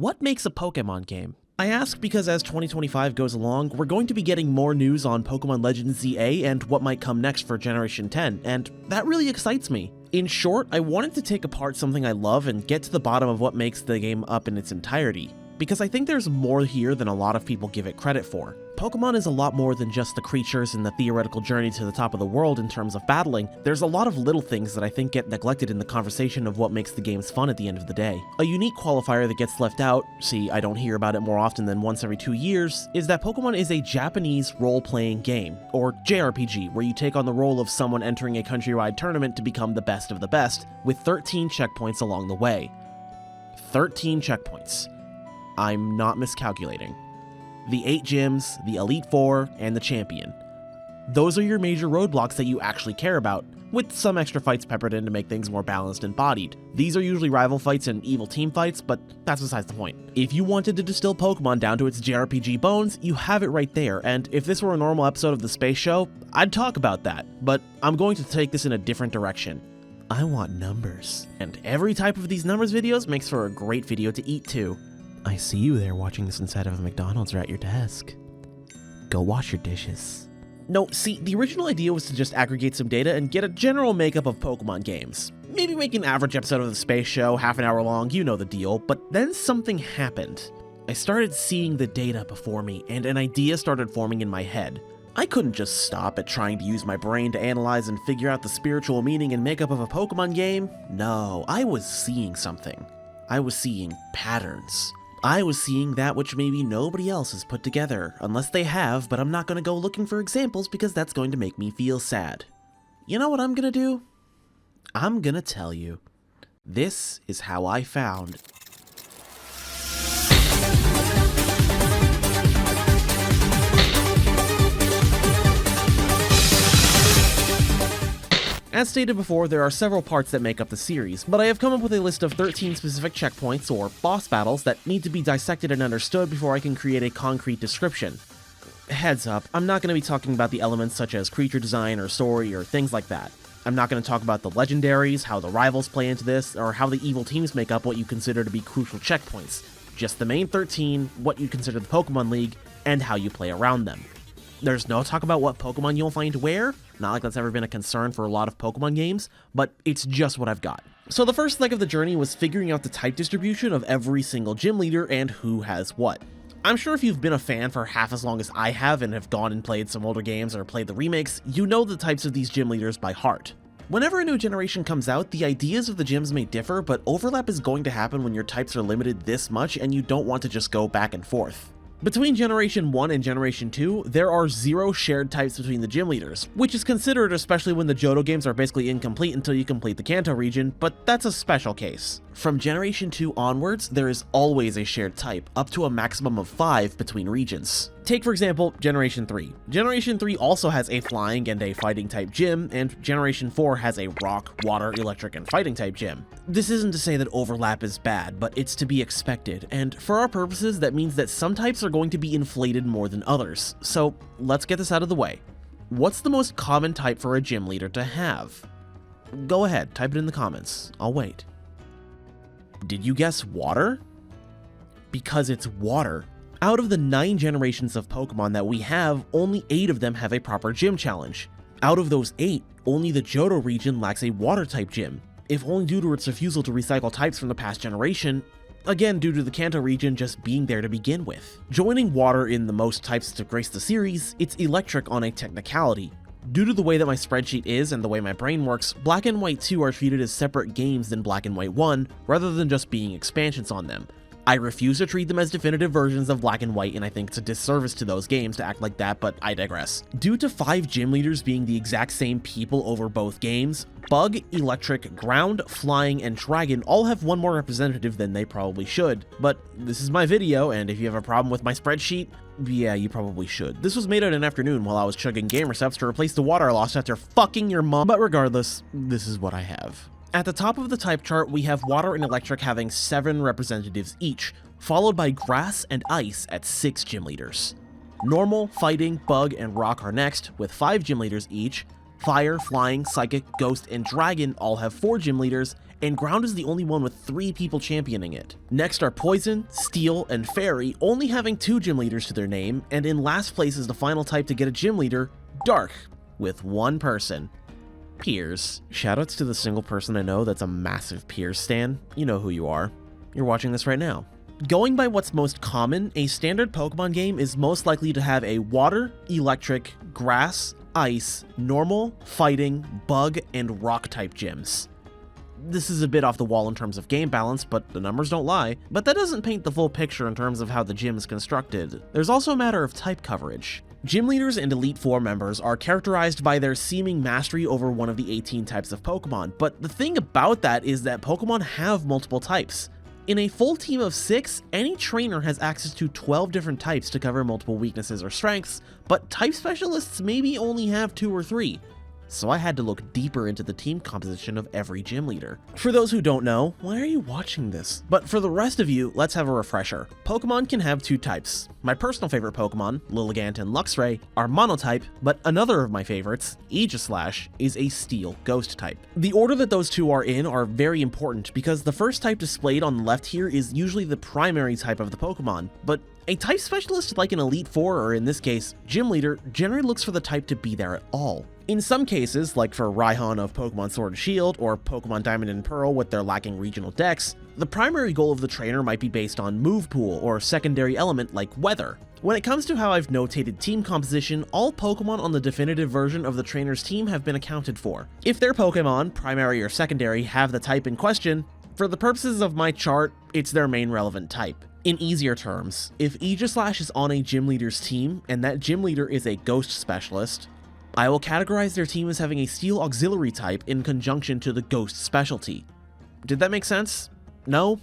What makes a Pokemon game? I ask because as 2025 goes along, we're going to be getting more news on Pokemon Legends ZA and what might come next for Generation 10, and that really excites me. In short, I wanted to take apart something I love and get to the bottom of what makes the game up in its entirety, because I think there's more here than a lot of people give it credit for. Pokemon is a lot more than just the creatures and the theoretical journey to the top of the world in terms of battling. There's a lot of little things that I think get neglected in the conversation of what makes the games fun at the end of the day. A unique qualifier that gets left out, see, I don't hear about it more often than once every 2 years, is that Pokemon is a Japanese role-playing game, or JRPG, where you take on the role of someone entering a countrywide tournament to become the best of the best, with 13 checkpoints along the way. 13 checkpoints. I'm not miscalculating. The 8 gyms, the Elite Four, and the Champion. Those are your major roadblocks that you actually care about, with some extra fights peppered in to make things more balanced and bodied. These are usually rival fights and evil team fights, but that's besides the point. If you wanted to distill Pokemon down to its JRPG bones, you have it right there, and if this were a normal episode of the Space Show, I'd talk about that, but I'm going to take this in a different direction. I want numbers. And every type of these numbers videos makes for a great video to eat too. I see you there watching this inside of a McDonald's or at your desk. Go wash your dishes. No, see, the original idea was to just aggregate some data and get a general makeup of Pokemon games. Maybe make an average episode of the Space Show, half an hour long, you know the deal, but then something happened. I started seeing the data before me, and an idea started forming in my head. I couldn't just stop at trying to use my brain to analyze and figure out the spiritual meaning and makeup of a Pokemon game. No, I was seeing something. I was seeing patterns. I was seeing that which maybe nobody else has put together, unless they have, but I'm not going to go looking for examples because that's going to make me feel sad. You know what I'm going to do? I'm going to tell you. This is how I found. As stated before, there are several parts that make up the series, but I have come up with a list of 13 specific checkpoints, or boss battles, that need to be dissected and understood before I can create a concrete description. Heads up, I'm not going to be talking about the elements such as creature design or story or things like that. I'm not going to talk about the legendaries, how the rivals play into this, or how the evil teams make up what you consider to be crucial checkpoints. Just the main 13, what you consider the Pokemon League, and how you play around them. There's no talk about what Pokemon you'll find where, not like that's ever been a concern for a lot of Pokemon games, but it's just what I've got. So the first leg of the journey was figuring out the type distribution of every single gym leader and who has what. I'm sure if you've been a fan for half as long as I have and have gone and played some older games or played the remakes, you know the types of these gym leaders by heart. Whenever a new generation comes out, the ideas of the gyms may differ, but overlap is going to happen when your types are limited this much and you don't want to just go back and forth. Between Generation 1 and Generation 2, there are 0 shared types between the gym leaders, which is considered especially when the Johto games are basically incomplete until you complete the Kanto region, but that's a special case. From Generation 2 onwards, there is always a shared type, up to a maximum of 5 between regions. Take for example, Generation 3. Generation 3 also has a flying and a fighting type gym, and Generation 4 has a rock, water, electric, and fighting type gym. This isn't to say that overlap is bad, but it's to be expected, and for our purposes that means that some types are going to be inflated more than others. So let's get this out of the way. What's the most common type for a gym leader to have? Go ahead, type it in the comments. I'll wait. Did you guess water? Because it's water. Out of the 9 generations of Pokemon that we have, only 8 of them have a proper gym challenge. Out of those 8, only the Johto region lacks a water-type gym, if only due to its refusal to recycle types from the past generation, again due to the Kanto region just being there to begin with. Joining water in the most types to grace the series, it's electric on a technicality. Due to the way that my spreadsheet is and the way my brain works, Black and White 2 are treated as separate games than Black and White 1, rather than just being expansions on them. I refuse to treat them as definitive versions of Black and White, and I think it's a disservice to those games to act like that, but I digress. Due to 5 gym leaders being the exact same people over both games, Bug, Electric, Ground, Flying, and Dragon all have one more representative than they probably should. But this is my video, and if you have a problem with my spreadsheet, yeah, you probably should. This was made at an afternoon while I was chugging gamer subs to replace the water I lost after fucking your mom, but regardless, this is what I have. At the top of the type chart, we have Water and Electric having 7 representatives each, followed by Grass and Ice at 6 gym leaders. Normal, Fighting, Bug, and Rock are next, with 5 gym leaders each. Fire, Flying, Psychic, Ghost, and Dragon all have 4 gym leaders, and ground is the only one with 3 people championing it. Next are Poison, Steel, and Fairy, only having 2 gym leaders to their name, and in last place is the final type to get a gym leader, Dark, with 1 person. Piers. Shoutouts to the single person I know that's a massive Piers stan. You know who you are. You're watching this right now. Going by what's most common, a standard Pokemon game is most likely to have a water, electric, grass, ice, normal, fighting, bug, and rock type gyms. This is a bit off the wall in terms of game balance, but the numbers don't lie. But that doesn't paint the full picture in terms of how the gym is constructed. There's also a matter of type coverage. Gym leaders and Elite Four members are characterized by their seeming mastery over one of the 18 types of Pokemon, but the thing about that is that Pokemon have multiple types. In a full team of 6, any trainer has access to 12 different types to cover multiple weaknesses or strengths, but type specialists maybe only have 2 or 3. So I had to look deeper into the team composition of every gym leader. For those who don't know, why are you watching this? But for the rest of you, let's have a refresher. Pokemon can have 2 types. My personal favorite Pokemon, Lilligant and Luxray, are monotype, but another of my favorites, Aegislash, is a Steel Ghost type. The order that those 2 are in are very important because the first type displayed on the left here is usually the primary type of the Pokemon, but a type specialist like an Elite Four, or in this case, Gym Leader, generally looks for the type to be there at all. In some cases, like for Raihan of Pokemon Sword and Shield, or Pokemon Diamond and Pearl with their lacking regional dex, the primary goal of the trainer might be based on move pool or secondary element like weather. When it comes to how I've notated team composition, all Pokemon on the definitive version of the trainer's team have been accounted for. If their Pokemon, primary or secondary, have the type in question, for the purposes of my chart, it's their main relevant type. In easier terms, if Aegislash is on a gym leader's team, and that gym leader is a ghost specialist, I will categorize their team as having a Steel auxiliary type in conjunction to the ghost specialty. Did that make sense? No?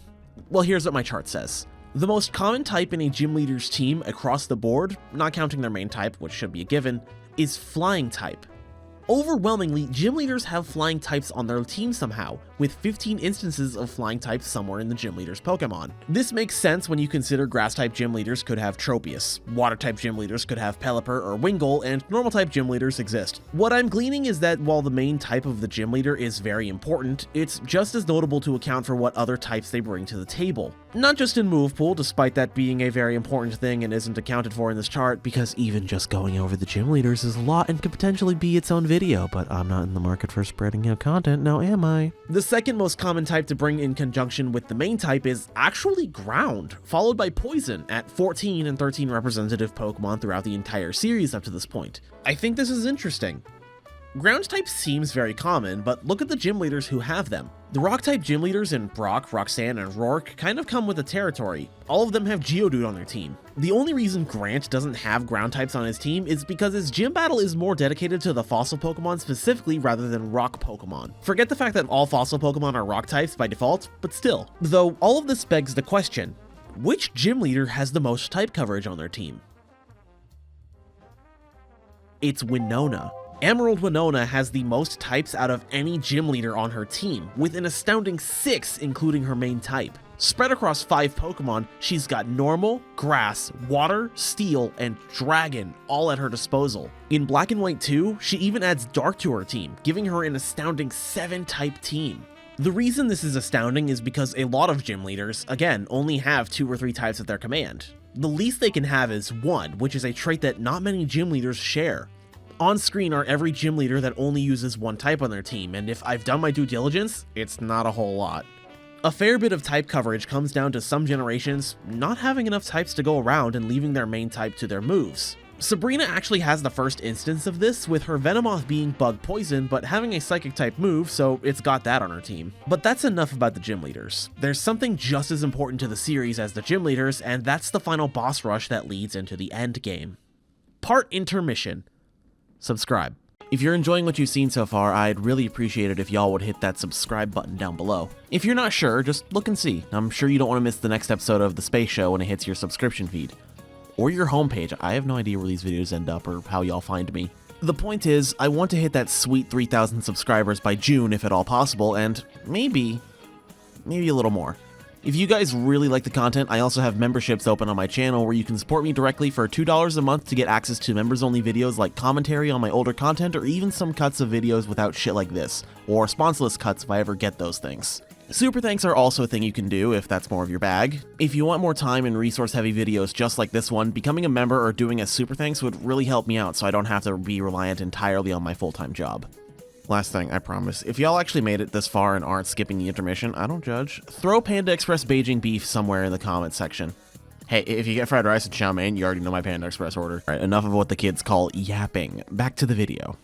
Well, here's what my chart says. The most common type in a gym leader's team across the board, not counting their main type, which should be a given, is Flying type. Overwhelmingly, gym leaders have flying types on their team somehow, with 15 instances of flying types somewhere in the gym leader's Pokemon. This makes sense when you consider grass-type gym leaders could have Tropius, water-type gym leaders could have Pelipper or Wingull, and normal-type gym leaders exist. What I'm gleaning is that while the main type of the gym leader is very important, it's just as notable to account for what other types they bring to the table. Not just in move pool, despite that being a very important thing and isn't accounted for in this chart, because even just going over the gym leaders is a lot and could potentially be its own video, but I'm not in the market for spreading out content, now am I? The second most common type to bring in conjunction with the main type is actually Ground, followed by Poison at 14 and 13 representative Pokemon throughout the entire series up to this point. I think this is interesting. Ground type seems very common, but look at the gym leaders who have them. The rock type gym leaders in Brock, Roxanne, and Rourke kind of come with the territory. All of them have Geodude on their team. The only reason Grant doesn't have ground types on his team is because his gym battle is more dedicated to the fossil Pokemon specifically rather than rock Pokemon. Forget the fact that all fossil Pokemon are rock types by default, but still. Though all of this begs the question, which gym leader has the most type coverage on their team? It's Winona. Emerald Winona has the most types out of any gym leader on her team, with an astounding 6 including her main type. Spread across 5 Pokemon, she's got Normal, Grass, Water, Steel, and Dragon all at her disposal. In Black and White 2, she even adds Dark to her team, giving her an astounding 7-type team. The reason this is astounding is because a lot of gym leaders, again, only have 2 or 3 types at their command. The least they can have is 1, which is a trait that not many gym leaders share. On screen are every gym leader that only uses 1 type on their team, and if I've done my due diligence, it's not a whole lot. A fair bit of type coverage comes down to some generations not having enough types to go around and leaving their main type to their moves. Sabrina actually has the first instance of this, with her Venomoth being Bug Poison but having a Psychic type move, so it's got that on her team. But that's enough about the gym leaders. There's something just as important to the series as the gym leaders, and that's the final boss rush that leads into the end game. Part Intermission. Subscribe. If you're enjoying what you've seen so far, I'd really appreciate it if y'all would hit that subscribe button down below. If you're not sure, just look and see. I'm sure you don't want to miss the next episode of The Space Show when it hits your subscription feed. Or your homepage. I have no idea where these videos end up or how y'all find me. The point is, I want to hit that sweet 3,000 subscribers by June if at all possible, and maybe a little more. If you guys really like the content, I also have memberships open on my channel where you can support me directly for $2 a month to get access to members-only videos like commentary on my older content or even some cuts of videos without shit like this, or sponsorless cuts if I ever get those things. Super thanks are also a thing you can do if that's more of your bag. If you want more time and resource-heavy videos just like this one, becoming a member or doing a super thanks would really help me out so I don't have to be reliant entirely on my full-time job. Last thing, I promise. If y'all actually made it this far and aren't skipping the intermission, I don't judge. Throw Panda Express Beijing beef somewhere in the comments section. Hey, if you get fried rice and chow mein, you already know my Panda Express order. Alright, enough of what the kids call yapping. Back to the video.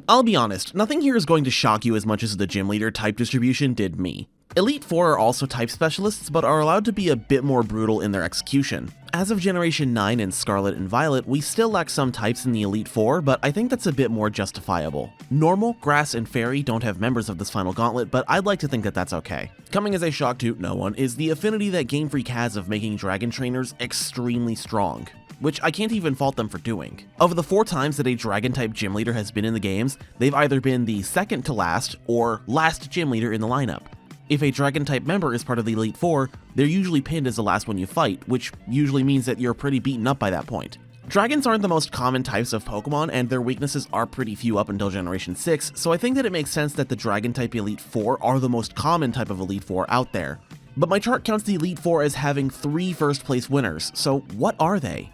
I'll be honest, nothing here is going to shock you as much as the gym leader type distribution did me. Elite Four are also type specialists, but are allowed to be a bit more brutal in their execution. As of Generation 9 in Scarlet and Violet, we still lack some types in the Elite Four, but I think that's a bit more justifiable. Normal, Grass, and Fairy don't have members of this final gauntlet, but I'd like to think that that's okay. Coming as a shock to no one is the affinity that Game Freak has of making dragon trainers extremely strong, which I can't even fault them for doing. Of the 4 times that a dragon-type gym leader has been in the games, they've either been the second to last or last gym leader in the lineup. If a dragon-type member is part of the Elite Four, they're usually pinned as the last one you fight, which usually means that you're pretty beaten up by that point. Dragons aren't the most common types of Pokemon, and their weaknesses are pretty few up until Generation 6, so I think that it makes sense that the dragon-type Elite Four are the most common type of Elite Four out there. But my chart counts the Elite Four as having 3 first-place winners, so what are they?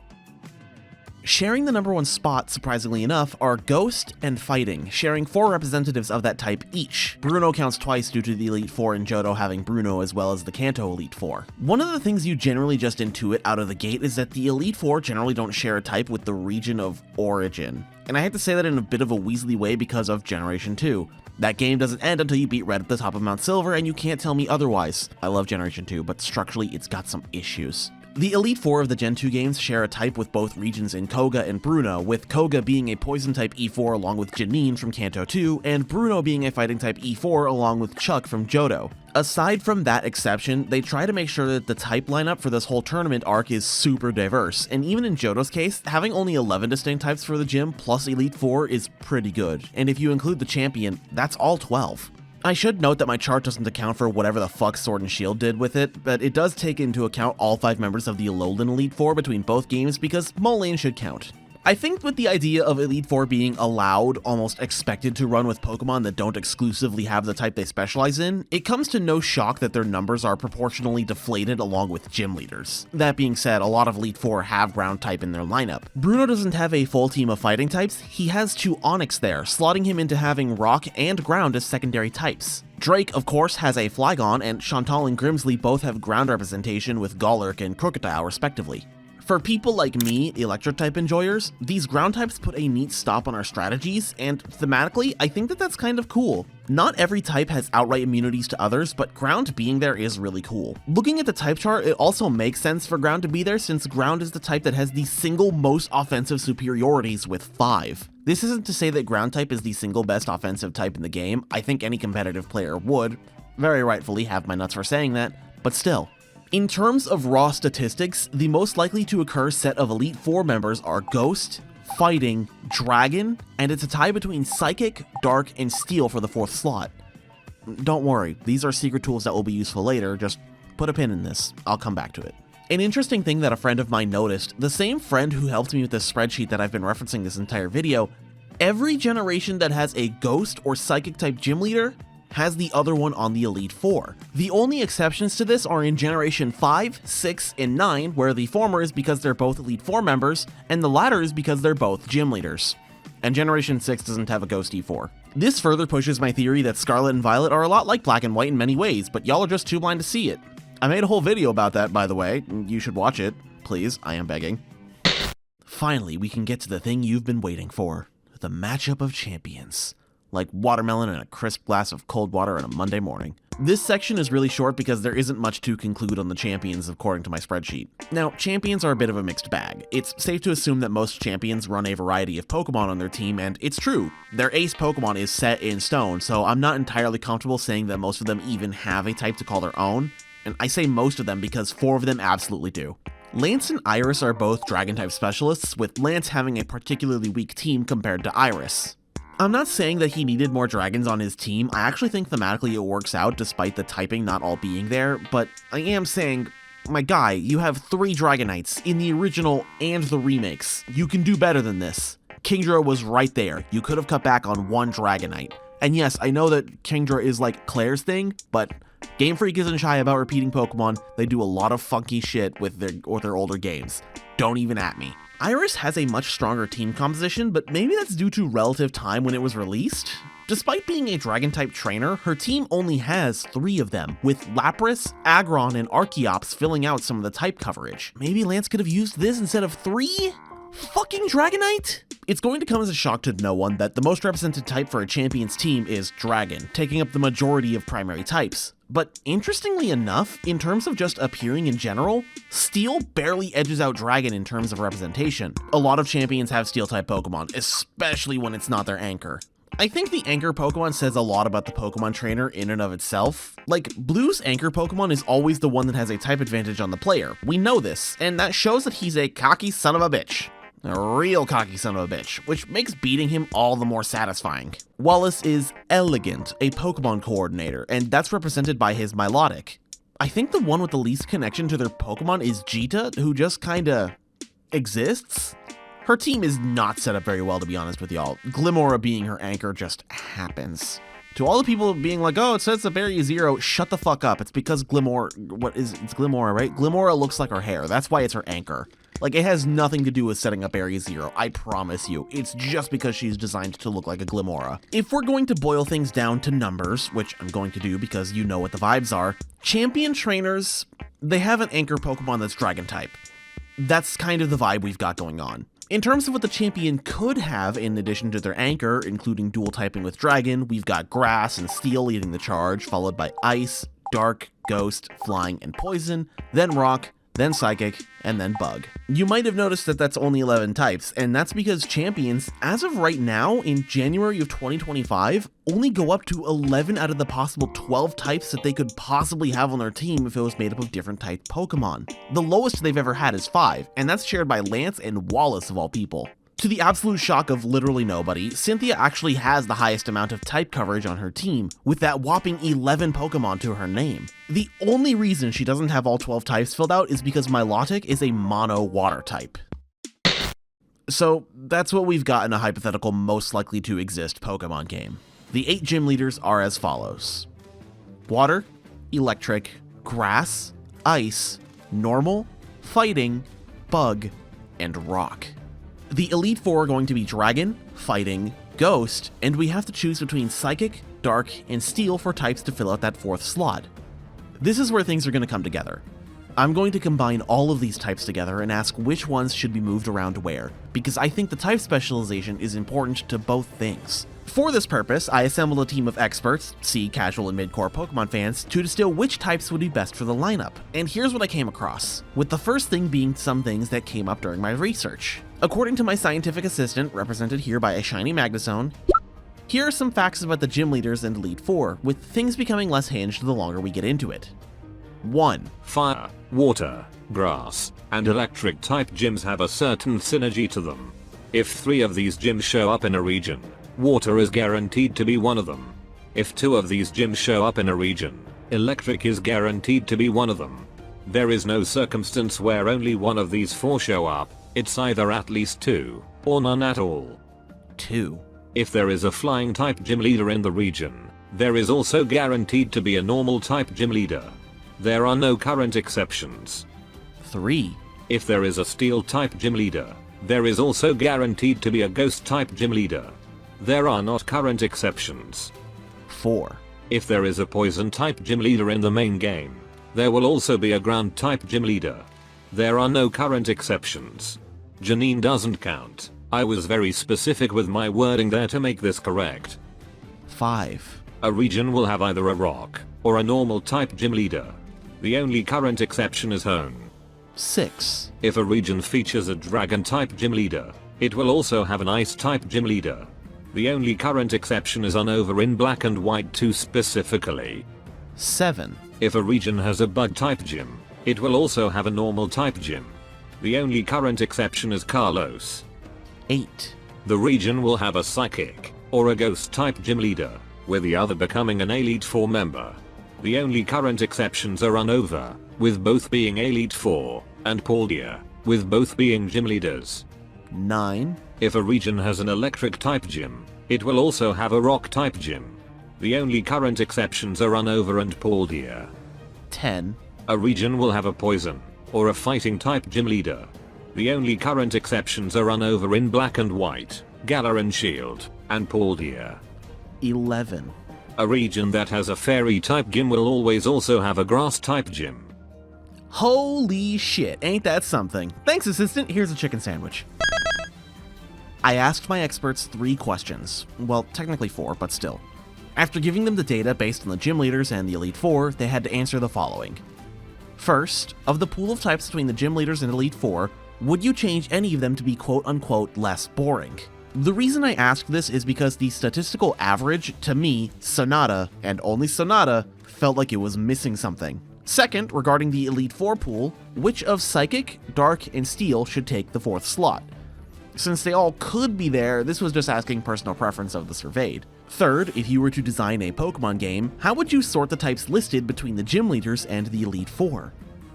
Sharing the number 1 spot, surprisingly enough, are Ghost and Fighting, sharing 4 representatives of that type each. Bruno counts twice due to the Elite Four and Johto having Bruno as well as the Kanto Elite Four. One of the things you generally just intuit out of the gate is that the Elite Four generally don't share a type with the region of origin. And I hate to say that in a bit of a Weasley way because of Generation 2. That game doesn't end until you beat Red at the top of Mount Silver, and you can't tell me otherwise. I love Generation 2, but structurally it's got some issues. The Elite Four of the Gen 2 games share a type with both regions in Koga and Bruno, with Koga being a Poison-type E4 along with Janine from Kanto 2, and Bruno being a Fighting-type E4 along with Chuck from Johto. Aside from that exception, they try to make sure that the type lineup for this whole tournament arc is super diverse, and even in Johto's case, having only 11 distinct types for the gym plus Elite Four is pretty good, and if you include the champion, that's all 12. I should note that my chart doesn't account for whatever the fuck Sword and Shield did with it, but it does take into account all 5 members of the Alolan Elite Four between both games because Moline should count. I think with the idea of Elite Four being allowed, almost expected to run with Pokemon that don't exclusively have the type they specialize in, it comes to no shock that their numbers are proportionally deflated along with gym leaders. That being said, a lot of Elite Four have ground type in their lineup. Bruno doesn't have a full team of fighting types, he has 2 Onix there, slotting him into having rock and ground as secondary types. Drake, of course, has a Flygon, and Chantal and Grimsley both have ground representation with Golurk and Crocodile respectively. For people like me, Electric-type enjoyers, these ground types put a neat stop on our strategies, and thematically, I think that that's kind of cool. Not every type has outright immunities to others, but ground being there is really cool. Looking at the type chart, it also makes sense for ground to be there since ground is the type that has the single most offensive superiorities with 5. This isn't to say that ground type is the single best offensive type in the game. I think any competitive player would, very rightfully, have my nuts for saying that, but still. In terms of raw statistics, the most likely to occur set of Elite Four members are Ghost, Fighting, Dragon, and it's a tie between Psychic, Dark, and Steel for the 4th slot. Don't worry, these are secret tools that will be useful later, just put a pin in this, I'll come back to it. An interesting thing that a friend of mine noticed, the same friend who helped me with this spreadsheet that I've been referencing this entire video, every generation that has a Ghost or Psychic type gym leader has the other one on the Elite Four. The only exceptions to this are in Generation 5, 6, and 9, where the former is because they're both Elite Four members, and the latter is because they're both gym leaders. And Generation 6 doesn't have a Ghost E4. This further pushes my theory that Scarlet and Violet are a lot like Black and White in many ways, but y'all are just too blind to see it. I made a whole video about that, by the way. You should watch it. Please, I am begging. Finally, we can get to the thing you've been waiting for. The matchup of champions. Like watermelon and a crisp glass of cold water on a Monday morning. This section is really short because there isn't much to conclude on the champions according to my spreadsheet. Now, champions are a bit of a mixed bag. It's safe to assume that most champions run a variety of Pokemon on their team, and it's true. Their ace Pokemon is set in stone, so I'm not entirely comfortable saying that most of them even have a type to call their own. And I say most of them because 4 of them absolutely do. Lance and Iris are both Dragon-type specialists, with Lance having a particularly weak team compared to Iris. I'm not saying that he needed more dragons on his team, I actually think thematically it works out despite the typing not all being there, but I am saying, my guy, you have 3 Dragonites in the original and the remakes. You can do better than this. Kingdra was right there, you could have cut back on 1 Dragonite. And yes, I know that Kingdra is like Claire's thing, but Game Freak isn't shy about repeating Pokemon. They do a lot of funky shit with their older games. Don't even at me. Iris has a much stronger team composition, but maybe that's due to relative time when it was released? Despite being a Dragon-type trainer, her team only has 3 of them, with Lapras, Aggron, and Archeops filling out some of the type coverage. Maybe Lance could have used this instead of 3? Fucking Dragonite? It's going to come as a shock to no one that the most represented type for a champion's team is Dragon, taking up the majority of primary types. But interestingly enough, in terms of just appearing in general, Steel barely edges out Dragon in terms of representation. A lot of champions have Steel-type Pokemon, especially when it's not their anchor. I think the anchor Pokemon says a lot about the Pokemon trainer in and of itself. Like, Blue's anchor Pokemon is always the one that has a type advantage on the player. We know this, and that shows that he's a cocky son of a bitch. A real cocky son of a bitch, which makes beating him all the more satisfying. Wallace is Elegant, a Pokemon coordinator, and that's represented by his Milotic. I think the one with the least connection to their Pokemon is Jita, who just kinda exists. Her team is not set up very well, to be honest with y'all. Glimmora being her anchor just happens. To all the people being like, oh, it says the Area 0, shut the fuck up. It's because Glimmora, it's Glimmora, right? Glimmora looks like her hair. That's why it's her anchor. Like, it has nothing to do with setting up Area 0, I promise you. It's just because she's designed to look like a Glimmora. If we're going to boil things down to numbers, which I'm going to do because you know what the vibes are, champion trainers, they have an anchor Pokemon that's Dragon-type. That's kind of the vibe we've got going on. In terms of what the champion could have in addition to their anchor, including dual typing with Dragon, we've got Grass and Steel leading the charge, followed by Ice, Dark, Ghost, Flying, and Poison, then Rock, then Psychic, and then Bug. You might have noticed that that's only 11 types, and that's because champions, as of right now, in January of 2025, only go up to 11 out of the possible 12 types that they could possibly have on their team if it was made up of different type Pokemon. The lowest they've ever had is 5, and that's shared by Lance and Wallace of all people. To the absolute shock of literally nobody, Cynthia actually has the highest amount of type coverage on her team, with that whopping 11 Pokemon to her name. The only reason she doesn't have all 12 types filled out is because Milotic is a mono water type. So that's what we've got in a hypothetical most likely to exist Pokemon game. The 8 gym leaders are as follows: Water, Electric, Grass, Ice, Normal, Fighting, Bug, and Rock. The Elite 4 are going to be Dragon, Fighting, Ghost, and we have to choose between Psychic, Dark, and Steel for types to fill out that 4th slot. This is where things are going to come together. I'm going to combine all of these types together and ask which ones should be moved around where, because I think the type specialization is important to both things. For this purpose, I assembled a team of experts, see casual and mid-core Pokemon fans, to distill which types would be best for the lineup. And here's what I came across, with the first thing being some things that came up during my research. According to my scientific assistant, represented here by a shiny Magnezone, here are some facts about the gym leaders and Elite 4, with things becoming less hinged the longer we get into it. 1. Fire, water, grass, and electric type gyms have a certain synergy to them. If 3 of these gyms show up in a region, water is guaranteed to be one of them. If 2 of these gyms show up in a region, electric is guaranteed to be one of them. There is no circumstance where only one of these 4 show up. It's either at least 2, or none at all. 2. If there is a flying type gym leader in the region, there is also guaranteed to be a normal type gym leader. There are no current exceptions. 3. If there is a steel type gym leader, there is also guaranteed to be a ghost type gym leader. There are not current exceptions. 4. If there is a poison type gym leader in the main game, there will also be a ground type gym leader. There are no current exceptions. Janine doesn't count. I was very specific with my wording there to make this correct. 5. A region will have either a rock or a normal type gym leader. The only current exception is Hone. 6. If a region features a dragon type gym leader, it will also have an ice type gym leader. The only current exception is Unova in black and white 2 specifically. 7. If a region has a bug type gym, it will also have a normal type gym. The only current exception is Carlos. 8. The region will have a psychic or a ghost type gym leader, with the other becoming an Elite 4 member. The only current exceptions are Unova, with both being Elite 4, and Paldia, with both being gym leaders. 9. If a region has an electric type gym, it will also have a rock type gym. The only current exceptions are Runover and Paldeer. 10. A region will have a poison, or a fighting type gym leader. The only current exceptions are Runover in Black and White, Galar and Shield, and Paldeer. 11. A region that has a fairy type gym will always also have a grass type gym. Holy shit, ain't that something? Thanks, assistant, here's a chicken sandwich. I asked my experts 3 questions. Well, technically 4, but still. After giving them the data based on the gym leaders and the Elite Four, they had to answer the following. First, of the pool of types between the gym leaders and Elite Four, would you change any of them to be quote-unquote less boring? The reason I asked this is because the statistical average, to me, Sonata, and only Sonata, felt like it was missing something. Second, regarding the Elite Four pool, which of Psychic, Dark, and Steel should take the 4th slot? Since they all could be there, this was just asking personal preference of the surveyed. Third, if you were to design a Pokemon game, how would you sort the types listed between the gym leaders and the Elite Four?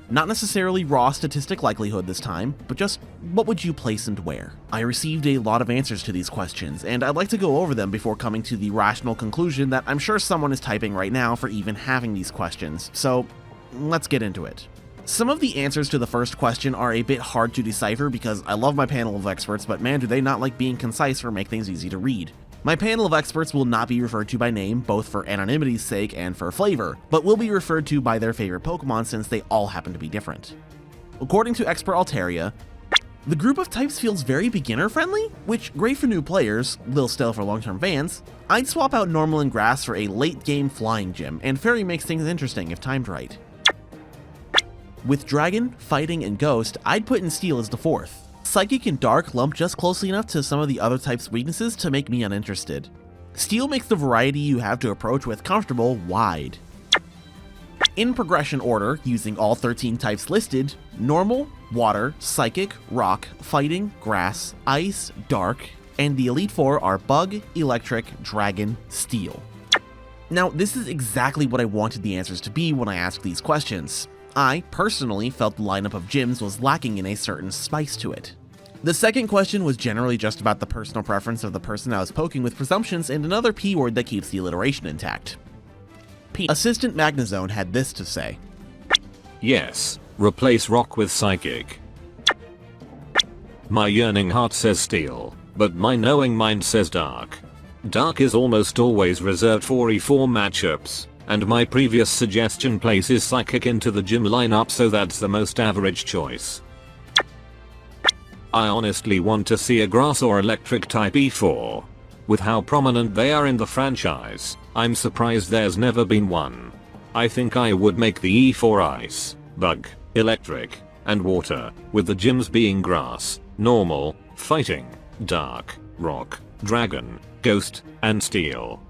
Not necessarily raw statistic likelihood this time, but just what would you place and where? I received a lot of answers to these questions, and I'd like to go over them before coming to the rational conclusion that I'm sure someone is typing right now for even having these questions, so let's get into it. Some of the answers to the first question are a bit hard to decipher because I love my panel of experts, but man do they not like being concise or make things easy to read. My panel of experts will not be referred to by name, both for anonymity's sake and for flavor, but will be referred to by their favorite Pokemon since they all happen to be different. According to Expert Altaria, the group of types feels very beginner-friendly, which great for new players, lil stale for long-term fans. I'd swap out Normal and Grass for a late-game Flying Gym, and Fairy makes things interesting if timed right. With Dragon, Fighting, and Ghost, I'd put in Steel as the 4th. Psychic and Dark lump just closely enough to some of the other types' weaknesses to make me uninterested. Steel makes the variety you have to approach with comfortable wide. In progression order, using all 13 types listed, Normal, Water, Psychic, Rock, Fighting, Grass, Ice, Dark, and the Elite Four are Bug, Electric, Dragon, Steel. Now, this is exactly what I wanted the answers to be when I asked these questions. I, personally, felt the lineup of gyms was lacking in a certain spice to it. The second question was generally just about the personal preference of the person I was poking with presumptions and another P word that keeps the alliteration intact. P. Assistant Magnazone had this to say. Yes, replace Rock with Psychic. My yearning heart says Steel, but my knowing mind says Dark. Dark is almost always reserved for E4 matchups. And my previous suggestion places Psychic into the gym lineup, so that's the most average choice. I honestly want to see a Grass or Electric type E4. With how prominent they are in the franchise, I'm surprised there's never been one. I think I would make the E4 Ice, Bug, Electric, and Water, with the gyms being Grass, Normal, Fighting, Dark, Rock, Dragon, Ghost, and Steel.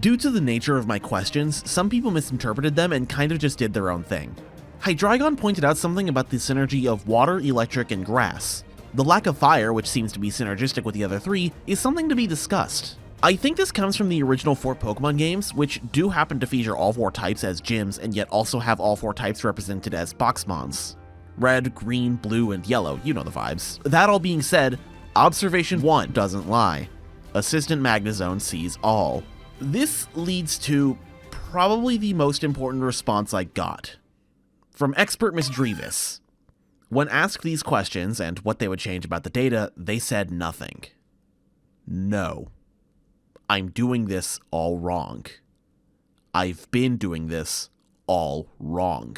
Due to the nature of my questions, some people misinterpreted them and kind of just did their own thing. Hydreigon pointed out something about the synergy of Water, Electric, and Grass. The lack of Fire, which seems to be synergistic with the other 3, is something to be discussed. I think this comes from the original 4 Pokemon games, which do happen to feature all 4 types as gyms and yet also have all 4 types represented as Boxmons. Red, green, blue, and yellow, you know the vibes. That all being said, Observation 1 doesn't lie. Assistant Magnazone sees all. This leads to probably the most important response I got. From Expert Miss Drevis. When asked these questions and what they would change about the data, they said nothing. No. I'm doing this all wrong. I've been doing this all wrong.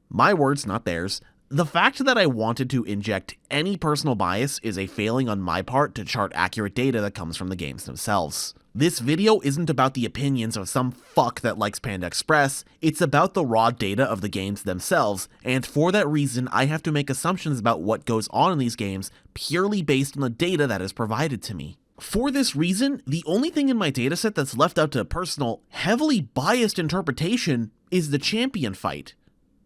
My words, not theirs. The fact that I wanted to inject any personal bias is a failing on my part to chart accurate data that comes from the games themselves. This video isn't about the opinions of some fuck that likes Panda Express, it's about the raw data of the games themselves, and for that reason I have to make assumptions about what goes on in these games purely based on the data that is provided to me. For this reason, the only thing in my dataset that's left out to personal, heavily biased interpretation is the champion fight.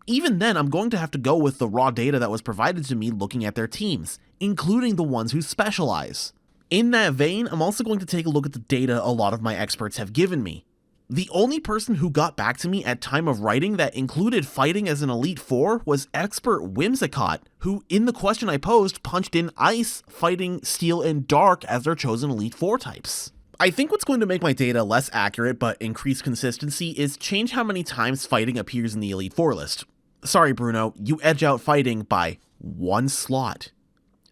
Even then, I'm going to have to go with the raw data that was provided to me looking at their teams, including the ones who specialize. In that vein, I'm also going to take a look at the data a lot of my experts have given me. The only person who got back to me at time of writing that included fighting as an Elite Four was Expert Whimsicott, who in the question I posed punched in Ice, Fighting, Steel, and Dark as their chosen Elite Four types. I think what's going to make my data less accurate but increase consistency is change how many times fighting appears in the Elite Four list. Sorry Bruno, you edge out fighting by 1 slot.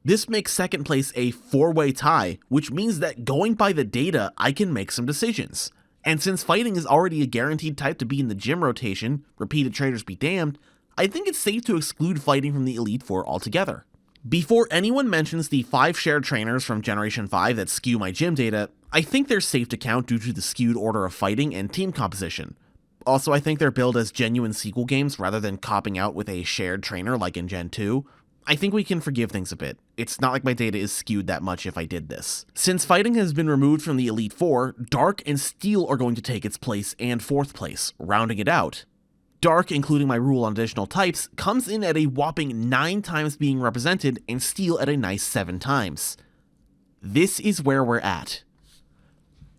This makes second place a 4-way tie, which means that going by the data, I can make some decisions. And since fighting is already a guaranteed type to be in the gym rotation, repeated traders be damned, I think it's safe to exclude fighting from the Elite Four altogether. Before anyone mentions the 5 shared trainers from Generation 5 that skew my gym data, I think they're safe to count due to the skewed order of fighting and team composition. Also, I think they're billed as genuine sequel games rather than copping out with a shared trainer like in Gen 2. I think we can forgive things a bit. It's not like my data is skewed that much if I did this. Since fighting has been removed from the Elite Four, Dark and Steel are going to take its place and 4th place, rounding it out. Dark, including my rule on additional types, comes in at a whopping 9 times being represented and Steel at a nice 7 times. This is where we're at.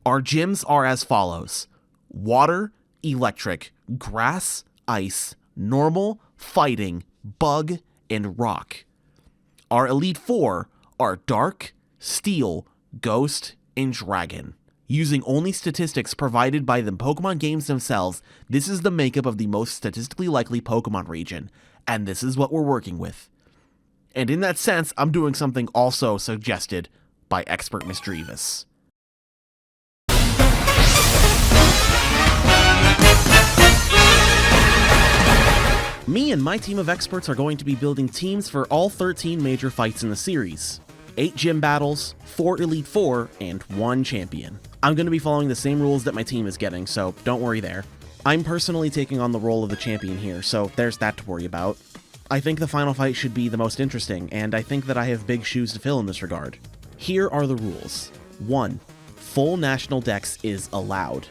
Our gyms are as follows: Water, Electric, Grass, Ice, Normal, Fighting, Bug, and Rock. Our Elite Four are Dark, Steel, Ghost, and Dragon. Using only statistics provided by the Pokemon games themselves, this is the makeup of the most statistically likely Pokemon region, and this is what we're working with. And in that sense, I'm doing something also suggested by expert Misdreavus. Me and my team of experts are going to be building teams for all 13 major fights in the series. 8 gym battles, 4 Elite Four, and 1 champion. I'm going to be following the same rules that my team is getting, so don't worry there. I'm personally taking on the role of the champion here, so there's that to worry about. I think the final fight should be the most interesting, and I think that I have big shoes to fill in this regard. Here are the rules. 1. Full national dex is allowed.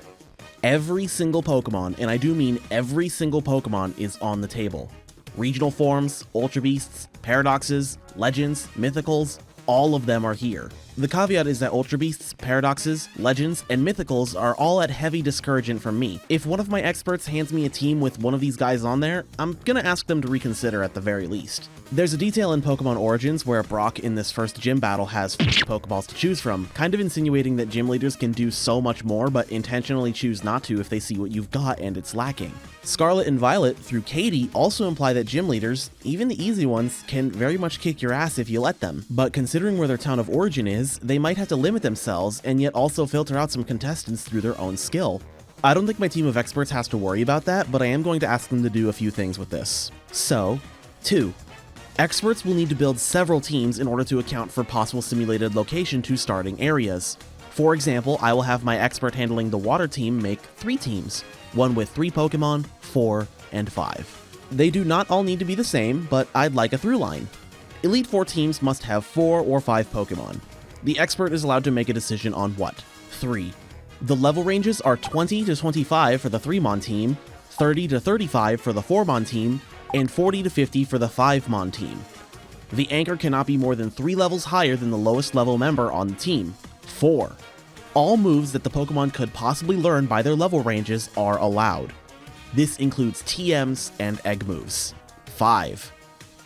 Every single Pokemon, and I do mean every single Pokemon, is on the table. Regional forms, Ultra Beasts, Paradoxes, Legends, Mythicals, all of them are here. The caveat is that Ultra Beasts, Paradoxes, Legends, and Mythicals are all at heavy discouragement from me. If one of my experts hands me a team with one of these guys on there, I'm gonna ask them to reconsider at the very least. There's a detail in Pokemon Origins where Brock in this first gym battle has 50 Pokeballs to choose from, kind of insinuating that gym leaders can do so much more but intentionally choose not to if they see what you've got and it's lacking. Scarlet and Violet, through Katie, also imply that gym leaders, even the easy ones, can very much kick your ass if you let them. But considering where their town of origin is, they might have to limit themselves and yet also filter out some contestants through their own skill. I don't think my team of experts has to worry about that, but I am going to ask them to do a few things with this. So, 2. Experts will need to build several teams in order to account for possible simulated location to starting areas. For example, I will have my expert handling the water team make 3 teams, one with 3 Pokemon, 4, and 5. They do not all need to be the same, but I'd like a through line. Elite Four teams must have 4 or 5 Pokemon. The expert is allowed to make a decision on what? 3. The level ranges are 20 to 25 for the 3-Mon team, 30 to 35 for the 4-Mon team, and 40 to 50 for the 5-Mon team. The anchor cannot be more than 3 levels higher than the lowest level member on the team. 4. All moves that the Pokemon could possibly learn by their level ranges are allowed. This includes TMs and egg moves. 5.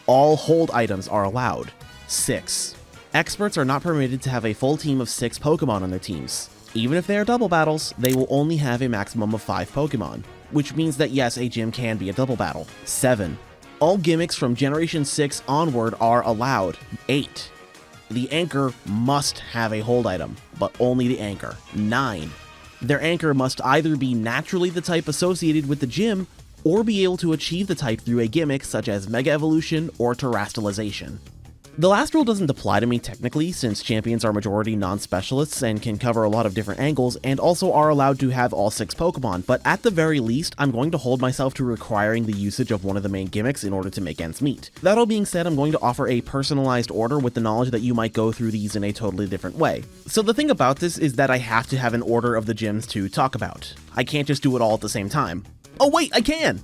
All hold items are allowed. 6. Experts are not permitted to have a full team of 6 Pokemon on their teams. Even if they are double battles, they will only have a maximum of 5 Pokemon, which means that yes, a gym can be a double battle. 7. All gimmicks from Generation 6 onward are allowed. 8. The anchor must have a hold item, but only the anchor. 9. Their anchor must either be naturally the type associated with the gym, or be able to achieve the type through a gimmick such as Mega Evolution or Terastallization. The last rule doesn't apply to me technically, since champions are majority non-specialists and can cover a lot of different angles, and also are allowed to have all 6 Pokemon, but at the very least, I'm going to hold myself to requiring the usage of one of the main gimmicks in order to make ends meet. That all being said, I'm going to offer a personalized order with the knowledge that you might go through these in a totally different way. So the thing about this is that I have to have an order of the gyms to talk about. I can't just do it all at the same time. Oh wait, I can!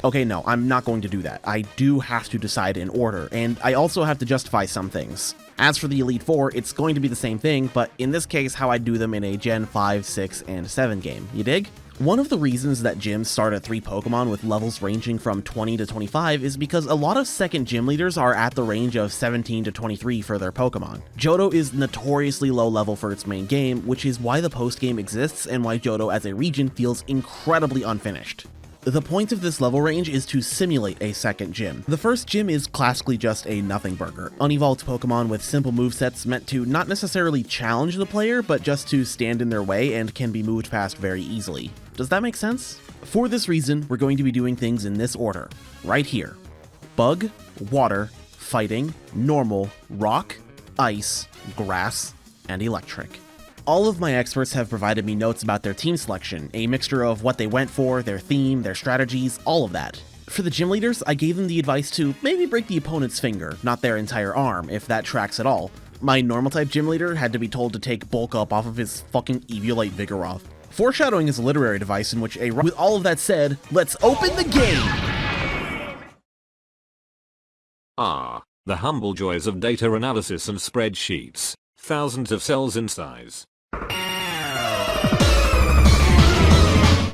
Okay, no, I'm not going to do that. I do have to decide in order, and I also have to justify some things. As for the Elite Four, it's going to be the same thing, but in this case, how I do them in a Gen 5, 6, and 7 game. You dig? One of the reasons that gyms start at 3 Pokemon with levels ranging from 20 to 25 is because a lot of second gym leaders are at the range of 17 to 23 for their Pokemon. Johto is notoriously low level for its main game, which is why the post-game exists and why Johto as a region feels incredibly unfinished. The point of this level range is to simulate a second gym. The first gym is classically just a nothing burger, unevolved Pokemon with simple movesets meant to not necessarily challenge the player, but just to stand in their way and can be moved past very easily. Does that make sense? For this reason, we're going to be doing things in this order, right here. Bug, water, fighting, normal, rock, ice, grass, and electric. All of my experts have provided me notes about their team selection, a mixture of what they went for, their theme, their strategies, all of that. For the gym leaders, I gave them the advice to maybe break the opponent's finger, not their entire arm, if that tracks at all. My normal type gym leader had to be told to take bulk up off of his fucking Eviolite Vigoroth. Foreshadowing is a literary device in which with all of that said, let's open the game! Ah, the humble joys of data analysis and spreadsheets. Thousands of cells in size.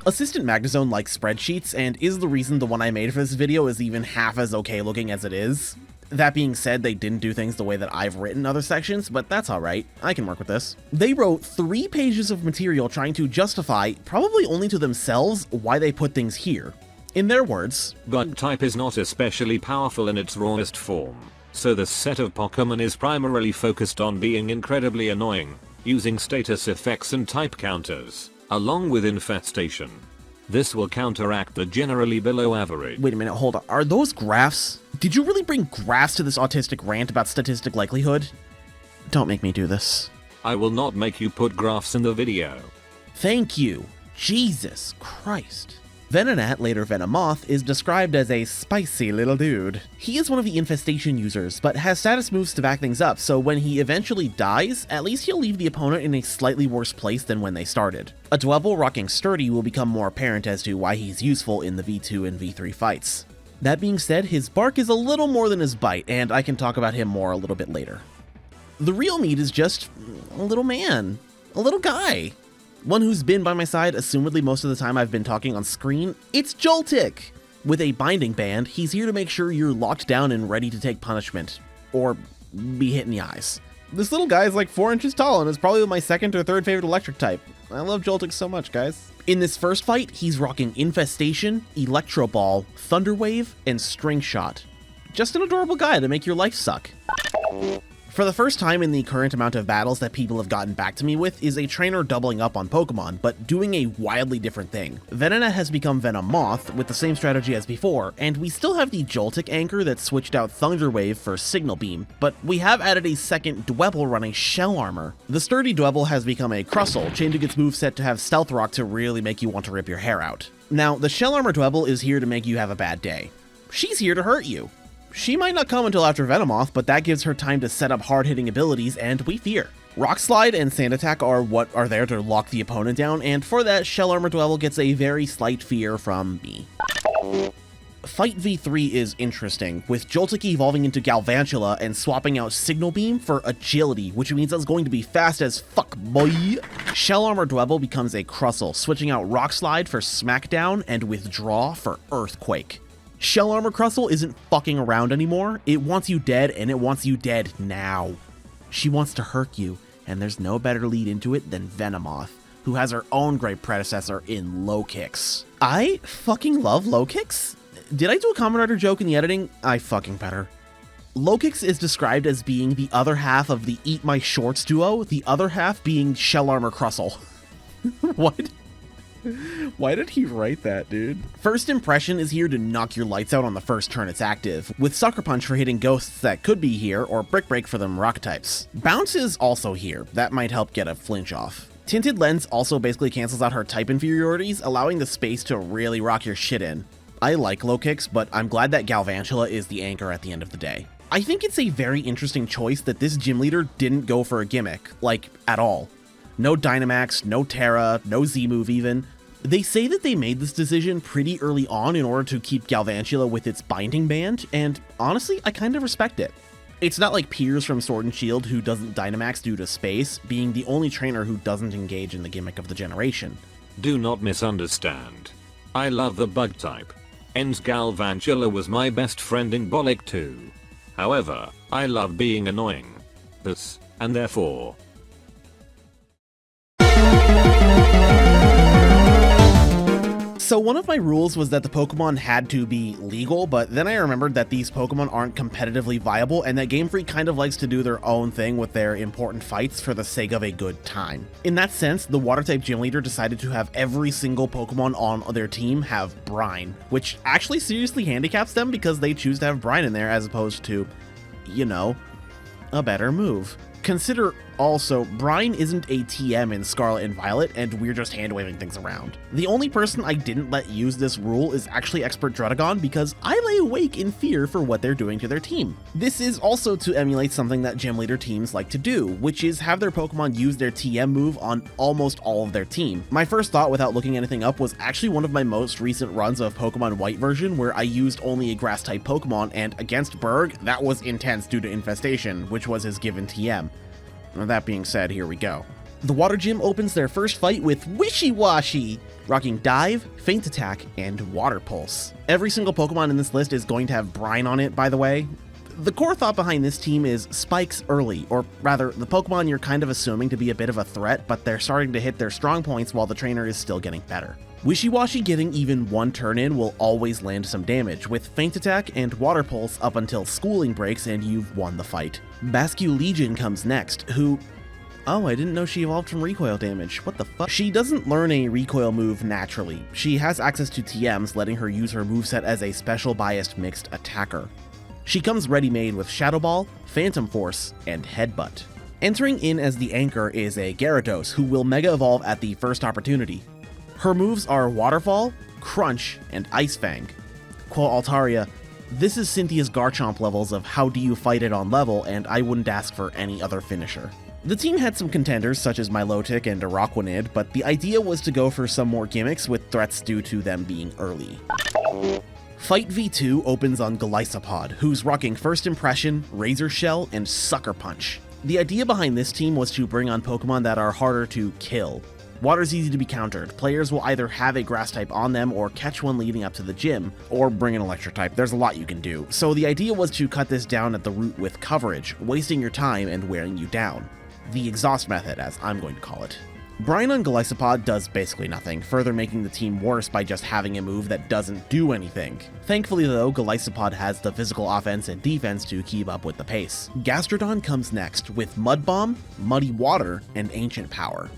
Assistant Magnezone likes spreadsheets and is the reason the one I made for this video is even half as okay looking as it is. That being said, they didn't do things the way that I've written other sections, but that's alright, I can work with this. They wrote 3 pages of material trying to justify, probably only to themselves, why they put things here. In their words, Bug type is not especially powerful in its rawest form, so this set of Pokemon is primarily focused on being incredibly annoying, using status effects and type counters, along with infestation. This will counteract the generally below average. Wait a minute, hold on, are those graphs? Did you really bring graphs to this autistic rant about statistic likelihood? Don't make me do this. I will not make you put graphs in the video. Thank you. Jesus Christ. Venonat, later Venomoth, is described as a spicy little dude. He is one of the infestation users, but has status moves to back things up, so when he eventually dies, at least he'll leave the opponent in a slightly worse place than when they started. A Dwebble rocking Sturdy will become more apparent as to why he's useful in the V2 and V3 fights. That being said, his bark is a little more than his bite, and I can talk about him more a little bit later. The real meat is just a little man, a little guy. One who's been by my side assumedly most of the time I've been talking on screen, it's Joltik! With a binding band, he's here to make sure you're locked down and ready to take punishment. Or be hit in the eyes. This little guy is like 4 inches tall and is probably my second or third favorite electric type. I love Joltik so much, guys. In this first fight, he's rocking Infestation, Electro Ball, Thunder Wave, and String Shot. Just an adorable guy to make your life suck. For the first time in the current amount of battles that people have gotten back to me with is a trainer doubling up on Pokemon, but doing a wildly different thing. Venonat has become Venomoth with the same strategy as before, and we still have the Joltik anchor that switched out Thunder Wave for Signal Beam, but we have added a second Dwebble running Shell Armor. The sturdy Dwebble has become a Crustle, changing its moveset to have Stealth Rock to really make you want to rip your hair out. Now, the Shell Armor Dwebble is here to make you have a bad day. She's here to hurt you. She might not come until after Venomoth, but that gives her time to set up hard-hitting abilities, and we fear. Rock Slide and Sand Attack are what are there to lock the opponent down, and for that, Shell Armor Dwebble gets a very slight fear from me. Fight V3 is interesting, with Joltik evolving into Galvantula and swapping out Signal Beam for Agility, which means that's going to be fast as fuck, boy! Shell Armor Dwebble becomes a Crustle, switching out Rock Slide for Smackdown and Withdraw for Earthquake. Shell Armor Crustle isn't fucking around anymore. It wants you dead, and it wants you dead now. She wants to hurt you, and there's no better lead into it than Venomoth, who has her own great predecessor in Low Kicks. I fucking love Low Kicks. Did I do a Kamen Rider joke in the editing? I fucking better. Low Kicks is described as being the other half of the Eat My Shorts duo, the other half being Shell Armor Crustle. What? Why did he write that, dude? First Impression is here to knock your lights out on the first turn it's active, with Sucker Punch for hitting ghosts that could be here, or Brick Break for them rock types. Bounce is also here, that might help get a flinch off. Tinted Lens also basically cancels out her type inferiorities, allowing the space to really rock your shit in. I like Low Kicks, but I'm glad that Galvantula is the anchor at the end of the day. I think it's a very interesting choice that this gym leader didn't go for a gimmick, like, at all. No Dynamax, no Terra, no Z-move even. They say that they made this decision pretty early on in order to keep Galvantula with its binding band, and honestly, I kind of respect it. It's not like Piers from Sword and Shield who doesn't Dynamax due to space, being the only trainer who doesn't engage in the gimmick of the generation. Do not misunderstand. I love the bug type. Ens Galvantula was my best friend in Bolek 2. However, I love being annoying. This, and therefore. So one of my rules was that the Pokemon had to be legal, but then I remembered that these Pokemon aren't competitively viable and that Game Freak kind of likes to do their own thing with their important fights for the sake of a good time. In that sense, the Water-type gym leader decided to have every single Pokemon on their team have Brine, which actually seriously handicaps them because they choose to have Brine in there as opposed to, you know, a better move. Consider also, Brine isn't a TM in Scarlet and Violet, and we're just hand-waving things around. The only person I didn't let use this rule is actually Expert Druddigon because I lay awake in fear for what they're doing to their team. This is also to emulate something that gym leader teams like to do, which is have their Pokemon use their TM move on almost all of their team. My first thought without looking anything up was actually one of my most recent runs of Pokemon White version where I used only a Grass-type Pokemon, and against Berg, that was intense due to Infestation, which was his given TM. That being said, here we go. The Water Gym opens their first fight with Wishy-Washy, rocking Dive, Feint Attack, and Water Pulse. Every single Pokemon in this list is going to have Brine on it, by the way. The core thought behind this team is spikes early, or rather, the Pokemon you're kind of assuming to be a bit of a threat, but they're starting to hit their strong points while the trainer is still getting better. Wishy-Washy getting even one turn in will always land some damage, with Feint Attack and Water Pulse up until Schooling breaks and you've won the fight. Bascule Legion comes next, who... Oh, I didn't know she evolved from recoil damage. What the fuck? She doesn't learn a recoil move naturally. She has access to TMs, letting her use her moveset as a special biased mixed attacker. She comes ready-made with Shadow Ball, Phantom Force, and Headbutt. Entering in as the anchor is a Gyarados, who will Mega Evolve at the first opportunity. Her moves are Waterfall, Crunch, and Ice Fang. Quote Altaria, "This is Cynthia's Garchomp levels of how do you fight it on level, and I wouldn't ask for any other finisher." The team had some contenders such as Milotic and Araquanid, but the idea was to go for some more gimmicks with threats due to them being early. Fight V2 opens on Golisopod, who's rocking First Impression, Razor Shell, and Sucker Punch. The idea behind this team was to bring on Pokemon that are harder to kill. Water's easy to be countered. Players will either have a Grass type on them or catch one leading up to the gym, or bring an Electric type. There's a lot you can do. So the idea was to cut this down at the root with coverage, wasting your time and wearing you down. The exhaust method, as I'm going to call it. Brine on Golisopod does basically nothing, further making the team worse by just having a move that doesn't do anything. Thankfully though, Golisopod has the physical offense and defense to keep up with the pace. Gastrodon comes next with Mud Bomb, Muddy Water, and Ancient Power.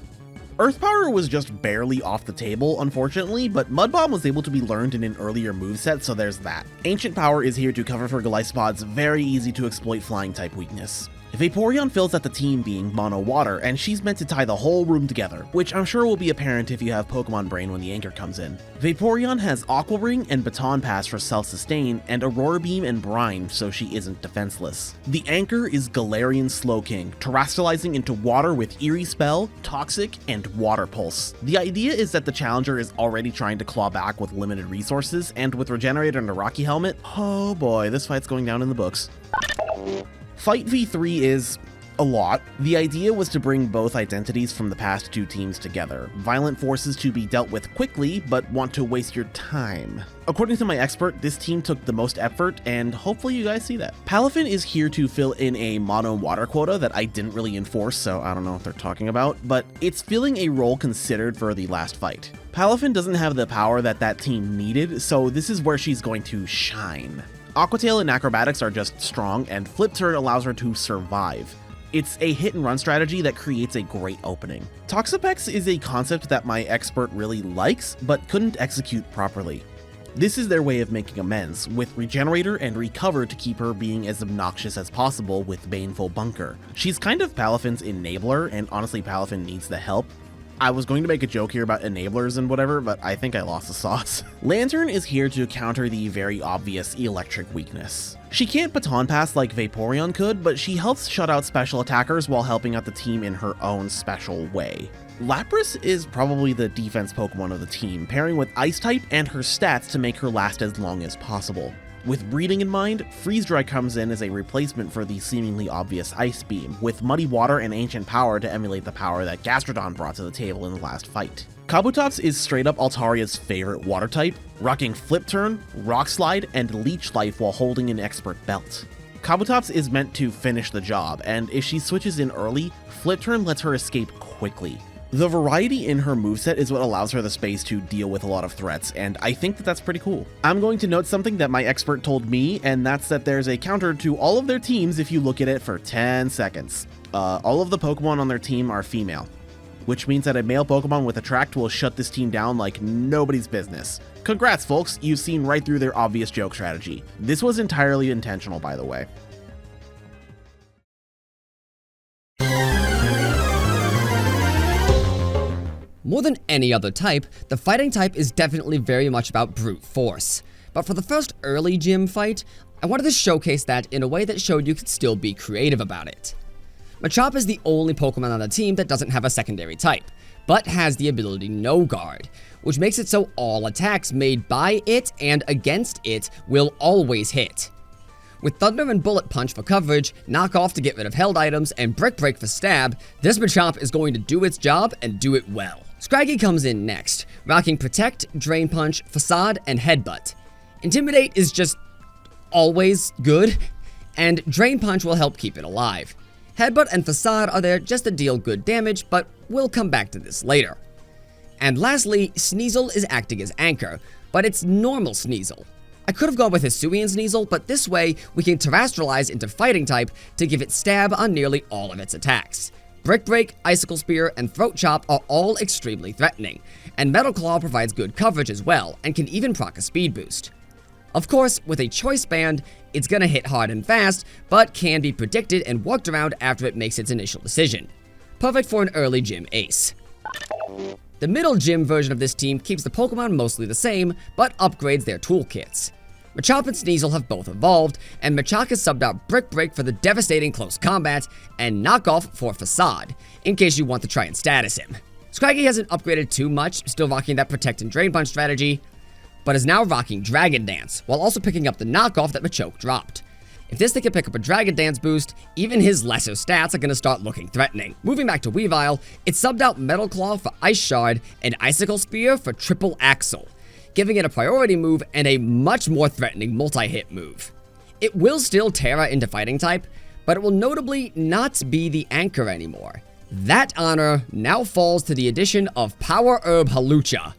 Earth Power was just barely off the table, unfortunately, but Mud Bomb was able to be learned in an earlier moveset, so there's that. Ancient Power is here to cover for Golisopod's very easy to exploit flying type weakness. Vaporeon fills out the team being Mono Water, and she's meant to tie the whole room together, which I'm sure will be apparent if you have Pokemon Brain when the anchor comes in. Vaporeon has Aqua Ring and Baton Pass for self-sustain, and Aurora Beam and Brine, so she isn't defenseless. The anchor is Galarian Slowking, terastallizing into water with Eerie Spell, Toxic, and Water Pulse. The idea is that the challenger is already trying to claw back with limited resources, and with Regenerator and a Rocky Helmet, oh boy, this fight's going down in the books. Fight V3 is a lot. The idea was to bring both identities from the past two teams together. Violent forces to be dealt with quickly, but want to waste your time. According to my expert, this team took the most effort, and hopefully you guys see that. Palafin is here to fill in a mono water quota that I didn't really enforce, so I don't know what they're talking about, but it's filling a role considered for the last fight. Palafin doesn't have the power that team needed, so this is where she's going to shine. Aquatail and Acrobatics are just strong, and Flip Turn allows her to survive. It's a hit and run strategy that creates a great opening. Toxapex is a concept that my expert really likes, but couldn't execute properly. This is their way of making amends, with Regenerator and Recover to keep her being as obnoxious as possible with Baneful Bunker. She's kind of Palafin's enabler, and honestly Palafin needs the help. I was going to make a joke here about enablers and whatever, but I think I lost the sauce. Lantern is here to counter the very obvious electric weakness. She can't Baton Pass like Vaporeon could, but she helps shut out special attackers while helping out the team in her own special way. Lapras is probably the defense Pokemon of the team, pairing with Ice type and her stats to make her last as long as possible. With breeding in mind, Freeze Dry comes in as a replacement for the seemingly obvious Ice Beam, with Muddy Water and Ancient Power to emulate the power that Gastrodon brought to the table in the last fight. Kabutops is straight up Altaria's favorite water type, rocking Flip Turn, Rock Slide, and Leech Life while holding an Expert Belt. Kabutops is meant to finish the job, and if she switches in early, Flip Turn lets her escape quickly. The variety in her moveset is what allows her the space to deal with a lot of threats, and I think that that's pretty cool. I'm going to note something that my expert told me, and that's that there's a counter to all of their teams if you look at it for 10 seconds. All of the Pokemon on their team are female, which means that a male Pokemon with Attract will shut this team down like nobody's business. Congrats, folks, you've seen right through their obvious joke strategy. This was entirely intentional, by the way. More than any other type, the fighting type is definitely very much about brute force. But for the first early gym fight, I wanted to showcase that in a way that showed you could still be creative about it. Machop is the only Pokemon on the team that doesn't have a secondary type, but has the ability No Guard, which makes it so all attacks made by it and against it will always hit. With Thunder and Bullet Punch for coverage, Knock Off to get rid of held items, and Brick Break for stab, this Machop is going to do its job and do it well. Scraggy comes in next, rocking Protect, Drain Punch, Facade, and Headbutt. Intimidate is just always good, and Drain Punch will help keep it alive. Headbutt and Facade are there just to deal good damage, but we'll come back to this later. And lastly, Sneasel is acting as Anchor, but it's normal Sneasel. I could have gone with Hisuian Sneasel, but this way we can terrestrialize into Fighting type to give it stab on nearly all of its attacks. Brick Break, Icicle Spear, and Throat Chop are all extremely threatening, and Metal Claw provides good coverage as well, and can even proc a speed boost. Of course, with a Choice Band, it's gonna hit hard and fast, but can be predicted and worked around after it makes its initial decision. Perfect for an early gym ace. The middle gym version of this team keeps the Pokemon mostly the same, but upgrades their toolkits. Machop and Sneasel have both evolved, and Machop has subbed out Brick Break for the devastating close combat, and Knock Off for Facade, in case you want to try and status him. Scraggy hasn't upgraded too much, still rocking that Protect and Drain Punch strategy, but is now rocking Dragon Dance, while also picking up the knockoff that Machoke dropped. If this thing can pick up a Dragon Dance boost, even his lesser stats are going to start looking threatening. Moving back to Weavile, it subbed out Metal Claw for Ice Shard and Icicle Spear for Triple Axle, giving it a priority move and a much more threatening multi-hit move. It will still Terra into Fighting type, but it will notably not be the Anchor anymore. That honor now falls to the addition of Power Herb Halucha.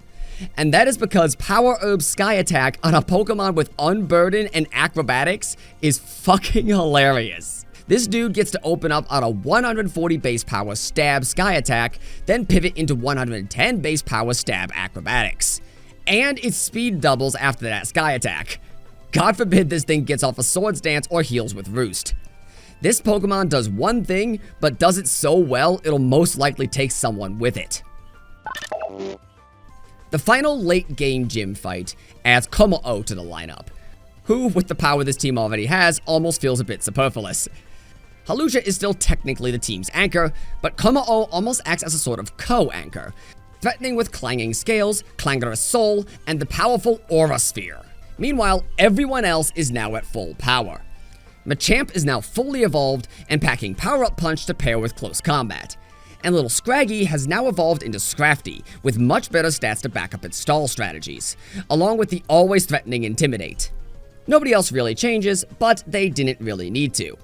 And that is because Power Herb's Sky Attack on a Pokemon with Unburden and Acrobatics is fucking hilarious. This dude gets to open up on a 140 base power Stab Sky Attack, then pivot into 110 base power Stab Acrobatics. And its speed doubles after that Sky Attack. God forbid this thing gets off a Swords Dance or heals with Roost. This Pokemon does one thing, but does it so well it'll most likely take someone with it. The final late game gym fight adds Kumo-O to the lineup, who, with the power this team already has, almost feels a bit superfluous. Halucha is still technically the team's anchor, but Kumo-O almost acts as a sort of co-anchor, threatening with Clanging Scales, Clangorous Soul, and the powerful Aura Sphere. Meanwhile, everyone else is now at full power. Machamp is now fully evolved and packing Power-Up Punch to pair with Close Combat. And little Scraggy has now evolved into Scrafty, with much better stats to back up its stall strategies, along with the always threatening Intimidate. Nobody else really changes, but they didn't really need to.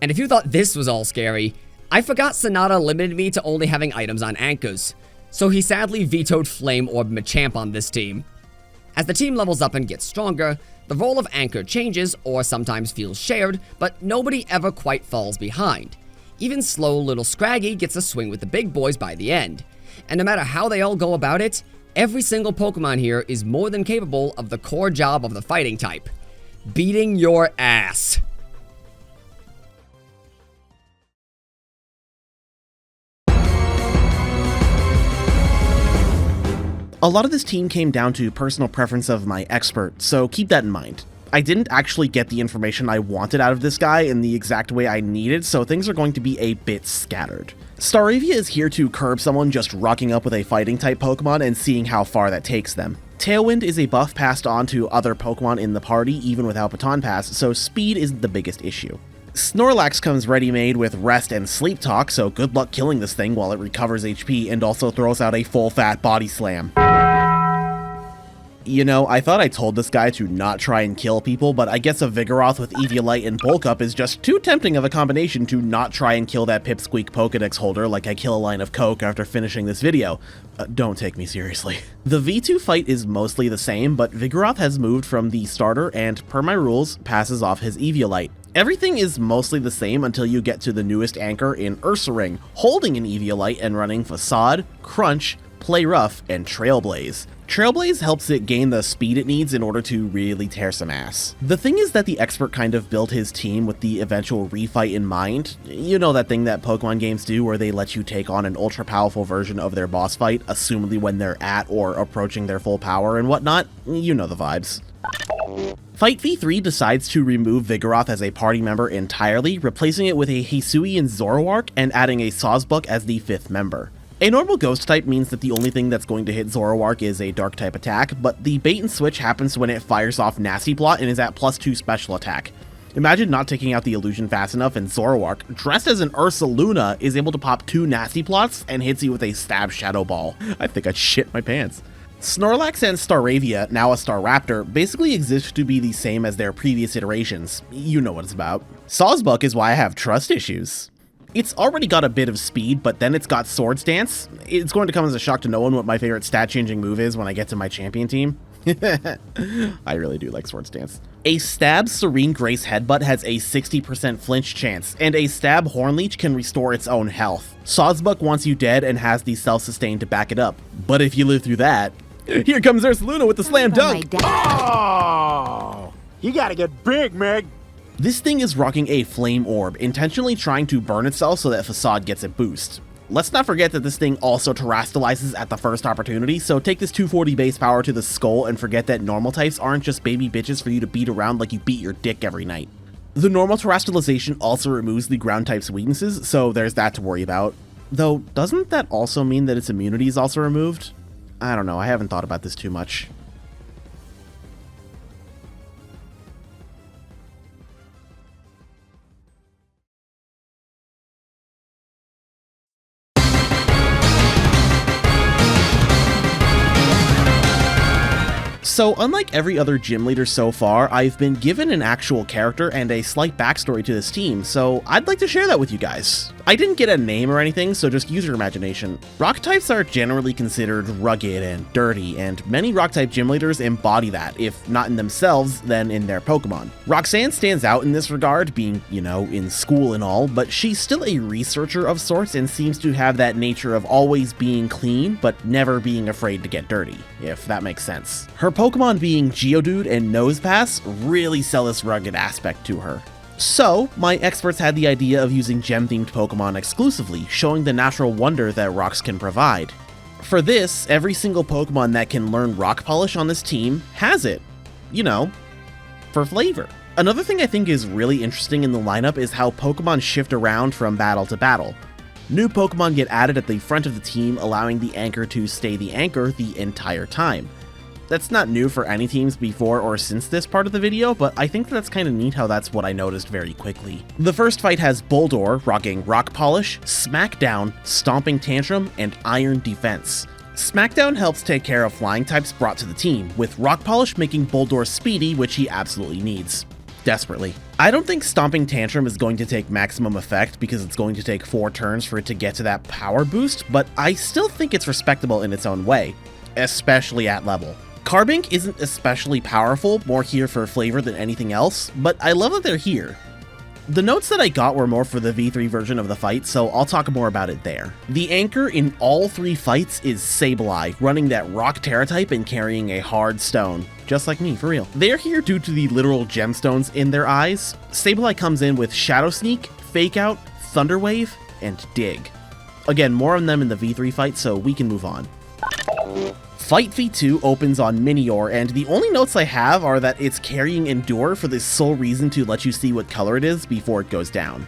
And if you thought this was all scary, I forgot Sonata limited me to only having items on anchors, so he sadly vetoed Flame Orb Machamp on this team. As the team levels up and gets stronger, the role of anchor changes or sometimes feels shared, but nobody ever quite falls behind. Even slow little Scraggy gets a swing with the big boys by the end. And no matter how they all go about it, every single Pokemon here is more than capable of the core job of the fighting type: beating your ass. A lot of this team came down to personal preference of my expert, so keep that in mind. I didn't actually get the information I wanted out of this guy in the exact way I needed, so things are going to be a bit scattered. Staravia is here to curb someone just rocking up with a fighting type Pokemon and seeing how far that takes them. Tailwind is a buff passed on to other Pokemon in the party even without Baton Pass, so speed isn't the biggest issue. Snorlax comes ready-made with rest and sleep talk, so good luck killing this thing while it recovers HP and also throws out a full-fat body slam. You know, I thought I told this guy to not try and kill people, but I guess a Vigoroth with Eviolite and Bulk Up is just too tempting of a combination to not try and kill that Pipsqueak Pokedex holder like I kill a line of coke after finishing this video. Don't take me seriously. The V2 fight is mostly the same, but Vigoroth has moved from the starter and, per my rules, passes off his Eviolite. Everything is mostly the same until you get to the newest anchor in Ursaring, holding an Eviolite and running Facade, Crunch, Play Rough, and Trailblaze. Trailblaze helps it gain the speed it needs in order to really tear some ass. The thing is that the expert kind of built his team with the eventual refight in mind. You know that thing that Pokemon games do where they let you take on an ultra powerful version of their boss fight, assumedly when they're at or approaching their full power and whatnot? You know the vibes. Fight V3 decides to remove Vigoroth as a party member entirely, replacing it with a Hisuian Zoroark and adding a Sawsbuck as the 5th member. A normal ghost type means that the only thing that's going to hit Zoroark is a dark type attack, but the bait and switch happens when it fires off Nasty Plot and is at +2 special attack. Imagine not taking out the illusion fast enough and Zoroark, dressed as an Ursaluna, is able to pop 2 Nasty Plots and hits you with a Stab Shadow Ball. I think I'd shit my pants. Snorlax and Staravia, now a Staraptor, basically exist to be the same as their previous iterations. You know what it's about. Sawsbuck is why I have trust issues. It's already got a bit of speed, but then it's got Swords Dance. It's going to come as a shock to no one what my favorite stat-changing move is when I get to my champion team. I really do like Swords Dance. A Stab Serene Grace Headbutt has a 60% flinch chance, and a Stab Hornleech can restore its own health. Sawsbuck wants you dead and has the self-sustain to back it up. But if you live through that, here comes Ursaluna with the slam dunk! Oh! You gotta get big, Meg! This thing is rocking a Flame Orb, intentionally trying to burn itself so that Facade gets a boost. Let's not forget that this thing also terastallizes at the first opportunity, so take this 240 base power to the skull and forget that normal types aren't just baby bitches for you to beat around like you beat your dick every night. The normal terastallization also removes the ground type's weaknesses, so there's that to worry about. Though, doesn't that also mean that its immunity is also removed? I don't know, I haven't thought about this too much. So unlike every other gym leader so far, I've been given an actual character and a slight backstory to this team, so I'd like to share that with you guys. I didn't get a name or anything, so just use your imagination. Rock types are generally considered rugged and dirty, and many rock type gym leaders embody that, if not in themselves, then in their Pokemon. Roxanne stands out in this regard, being, you know, in school and all, but she's still a researcher of sorts and seems to have that nature of always being clean, but never being afraid to get dirty, if that makes sense. Her Pokemon being Geodude and Nosepass really sell this rugged aspect to her. So, my experts had the idea of using gem-themed Pokemon exclusively, showing the natural wonder that rocks can provide. For this, every single Pokemon that can learn Rock Polish on this team has it. You know, for flavor. Another thing I think is really interesting in the lineup is how Pokemon shift around from battle to battle. New Pokemon get added at the front of the team, allowing the anchor to stay the anchor the entire time. That's not new for any teams before or since this part of the video, but I think that's kind of neat how that's what I noticed very quickly. The first fight has Boldore rocking Rock Polish, Smackdown, Stomping Tantrum, and Iron Defense. Smackdown helps take care of flying types brought to the team, with Rock Polish making Boldore speedy, which he absolutely needs. Desperately. I don't think Stomping Tantrum is going to take maximum effect because it's going to take 4 turns for it to get to that power boost, but I still think it's respectable in its own way, especially at level. Carbink isn't especially powerful, more here for flavor than anything else, but I love that they're here. The notes that I got were more for the V3 version of the fight, so I'll talk more about it there. The anchor in all 3 fights is Sableye, running that Rock Terra type and carrying a hard stone. Just like me, for real. They're here due to the literal gemstones in their eyes. Sableye comes in with Shadow Sneak, Fake Out, Thunder Wave, and Dig. Again, more on them in the V3 fight, so we can move on. Fight V2 opens on Minior, and the only notes I have are that it's carrying Endure for the sole reason to let you see what color it is before it goes down.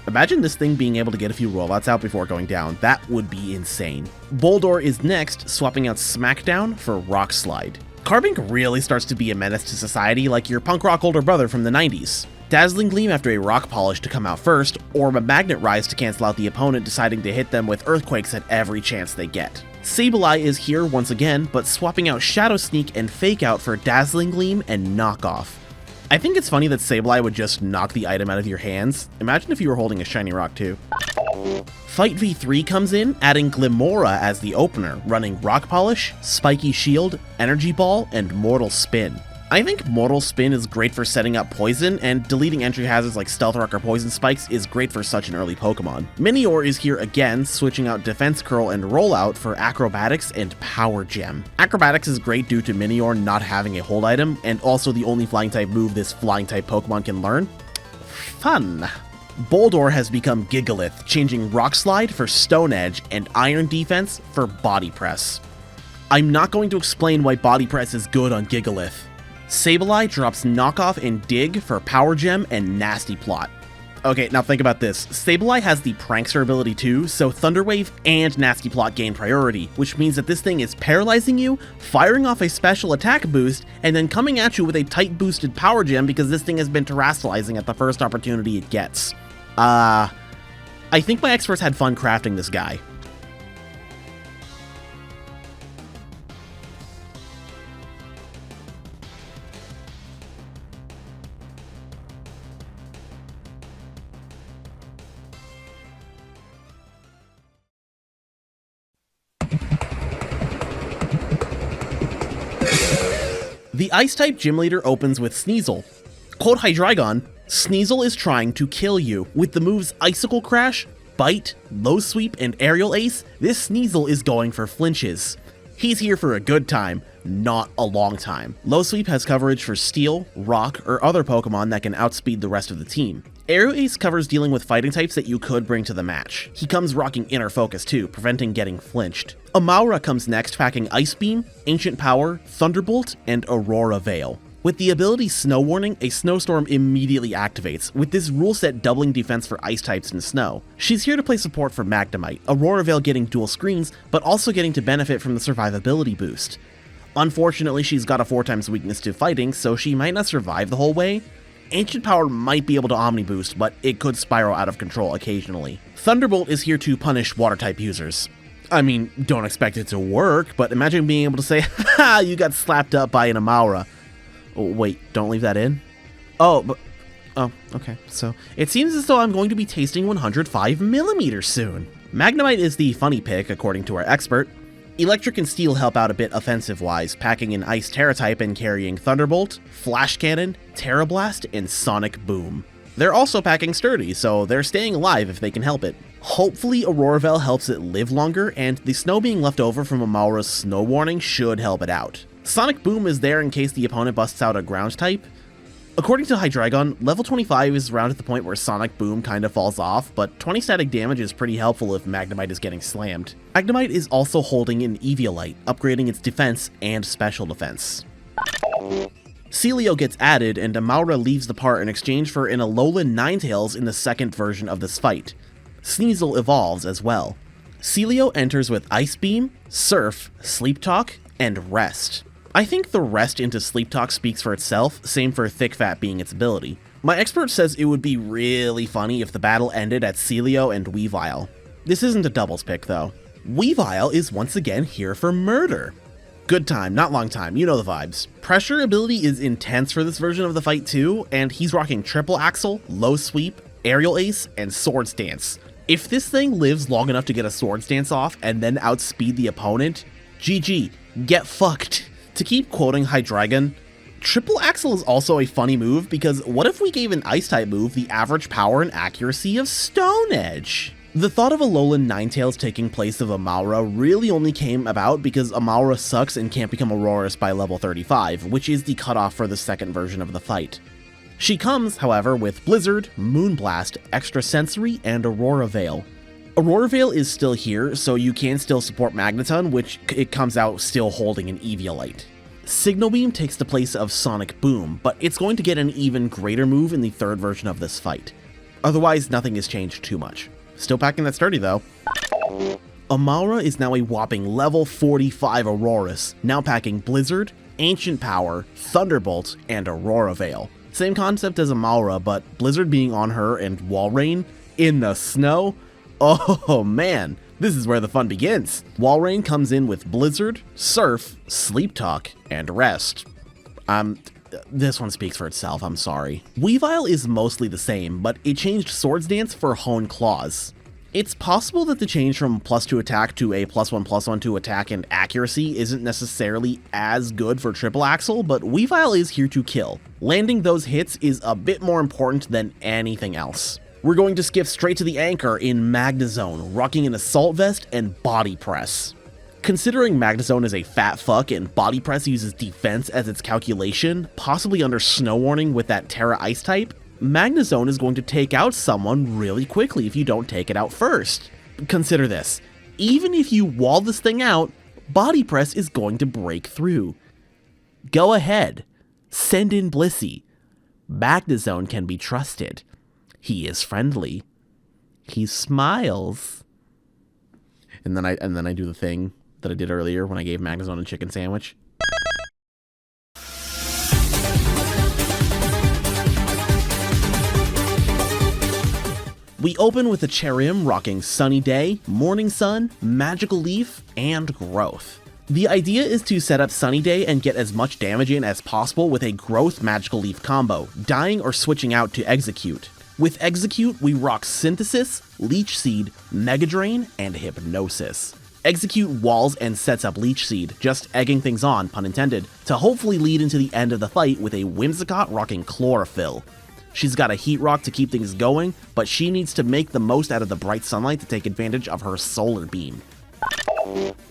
Imagine this thing being able to get a few rollouts out before going down. That would be insane. Boldore is next, swapping out Smackdown for Rock Slide. Carbink really starts to be a menace to society like your punk rock older brother from the 90s. Dazzling Gleam after a Rock Polish to come out first, or a Magnet Rise to cancel out the opponent deciding to hit them with Earthquakes at every chance they get. Sableye is here once again, but swapping out Shadow Sneak and Fake Out for Dazzling Gleam and Knock Off. I think it's funny that Sableye would just knock the item out of your hands. Imagine if you were holding a Shiny Rock too. Fight V3 comes in, adding Glimora as the opener, running Rock Polish, Spiky Shield, Energy Ball, and Mortal Spin. I think Mortal Spin is great for setting up poison, and deleting entry hazards like Stealth Rock or Poison Spikes is great for such an early Pokemon. Minior is here again, switching out Defense Curl and Rollout for Acrobatics and Power Gem. Acrobatics is great due to Minior not having a hold item, and also the only flying type move this flying type Pokemon can learn. Fun! Boldore has become Gigalith, changing Rock Slide for Stone Edge and Iron Defense for Body Press. I'm not going to explain why Body Press is good on Gigalith. Sableye drops Knock Off and Dig for Power Gem and Nasty Plot. Okay, now think about this. Sableye has the Prankster ability too, so Thunder Wave and Nasty Plot gain priority, which means that this thing is paralyzing you, firing off a special attack boost, and then coming at you with a tight boosted Power Gem because this thing has been terastallizing at the first opportunity it gets. I think my experts had fun crafting this guy. The Ice-type Gym Leader opens with Sneasel. Quote Hydreigon, Sneasel is trying to kill you. With the moves Icicle Crash, Bite, Low Sweep, and Aerial Ace, this Sneasel is going for flinches. He's here for a good time, not a long time. Low Sweep has coverage for Steel, Rock, or other Pokemon that can outspeed the rest of the team. Aerial Ace covers dealing with fighting types that you could bring to the match. He comes rocking Inner Focus too, preventing getting flinched. Amaura comes next, packing Ice Beam, Ancient Power, Thunderbolt, and Aurora Veil. With the ability Snow Warning, a Snowstorm immediately activates, with this rule set doubling defense for ice types in snow. She's here to play support for Magnemite, Aurora Veil getting dual screens, but also getting to benefit from the survivability boost. Unfortunately, she's got a 4x weakness to fighting, so she might not survive the whole way. Ancient Power might be able to Omni Boost, but it could spiral out of control occasionally. Thunderbolt is here to punish Water-type users. I mean, don't expect it to work, but imagine being able to say, haha, you got slapped up by an Amaura. Oh, wait, don't leave that in? Oh, okay. So, it seems as though I'm going to be tasting 105mm soon. Magnemite is the funny pick, according to our expert. Electric and Steel help out a bit offensive-wise, packing an Ice Terra type and carrying Thunderbolt, Flash Cannon, Terra Blast, and Sonic Boom. They're also packing Sturdy, so they're staying alive if they can help it. Hopefully Aurora Veil helps it live longer, and the snow being left over from Amaura's Snow Warning should help it out. Sonic Boom is there in case the opponent busts out a ground type. According to Hydreigon, level 25 is around at the point where Sonic Boom kind of falls off, but 20 static damage is pretty helpful if Magnemite is getting slammed. Magnemite is also holding an Eviolite, upgrading its defense and special defense. Celio gets added, and Amaura leaves the part in exchange for an Alolan Ninetales in the second version of this fight. Sneasel evolves as well. Celio enters with Ice Beam, Surf, Sleep Talk, and Rest. I think the Rest into Sleep Talk speaks for itself, same for Thick Fat being its ability. My expert says it would be really funny if the battle ended at Celio and Weavile. This isn't a doubles pick though. Weavile is once again here for murder. Good time, not long time, you know the vibes. Pressure ability is intense for this version of the fight too, and he's rocking Triple Axle, Low Sweep, Aerial Ace, and Swords Dance. If this thing lives long enough to get a Swords Dance off and then outspeed the opponent, GG, get fucked. To keep quoting Hydreigon, Triple Axle is also a funny move because what if we gave an Ice-type move the average power and accuracy of Stone Edge? The thought of Alolan Ninetales taking place of Amaura really only came about because Amaura sucks and can't become Aurorus by level 35, which is the cutoff for the second version of the fight. She comes, however, with Blizzard, Moonblast, Extrasensory, and Aurora Veil. Aurora Veil is still here, so you can still support Magneton, which it comes out still holding an Eviolite. Signal Beam takes the place of Sonic Boom, but it's going to get an even greater move in the third version of this fight. Otherwise, nothing has changed too much. Still packing that Sturdy though. Amaura is now a whopping level 45 Aurorus, now packing Blizzard, Ancient Power, Thunderbolt, and Aurora Veil. Same concept as Amalra, but Blizzard being on her and Walrein in the snow? Oh man, this is where the fun begins. Walrein comes in with Blizzard, Surf, Sleep Talk, and Rest. This one speaks for itself, I'm sorry. Weavile is mostly the same, but it changed Swords Dance for Hone Claws. It's possible that the change from +2 attack to a +1/+1 to attack and accuracy isn't necessarily as good for Triple Axle, but Weavile is here to kill. Landing those hits is a bit more important than anything else. We're going to skip straight to the anchor in Magnezone, rocking an Assault Vest and Body Press. Considering Magnezone is a fat fuck and Body Press uses defense as its calculation, possibly under Snow Warning with that Terra Ice type, Magnezone is going to take out someone really quickly if you don't take it out first. Consider this, even if you wall this thing out, Body Press is going to break through. Go ahead, send in Blissey. Magnezone can be trusted. He is friendly. He smiles. And then I do the thing that I did earlier when I gave Magnezone a chicken sandwich. We open with a Cherim rocking Sunny Day, Morning Sun, Magical Leaf, and Growth. The idea is to set up Sunny Day and get as much damage in as possible with a Growth Magical Leaf combo, dying or switching out to Execute. With Execute, we rock Synthesis, Leech Seed, Mega Drain, and Hypnosis. Execute walls and sets up Leech Seed, just egging things on, pun intended, to hopefully lead into the end of the fight with a Whimsicott rocking Chlorophyll. She's got a Heat Rock to keep things going, but she needs to make the most out of the bright sunlight to take advantage of her Solar Beam.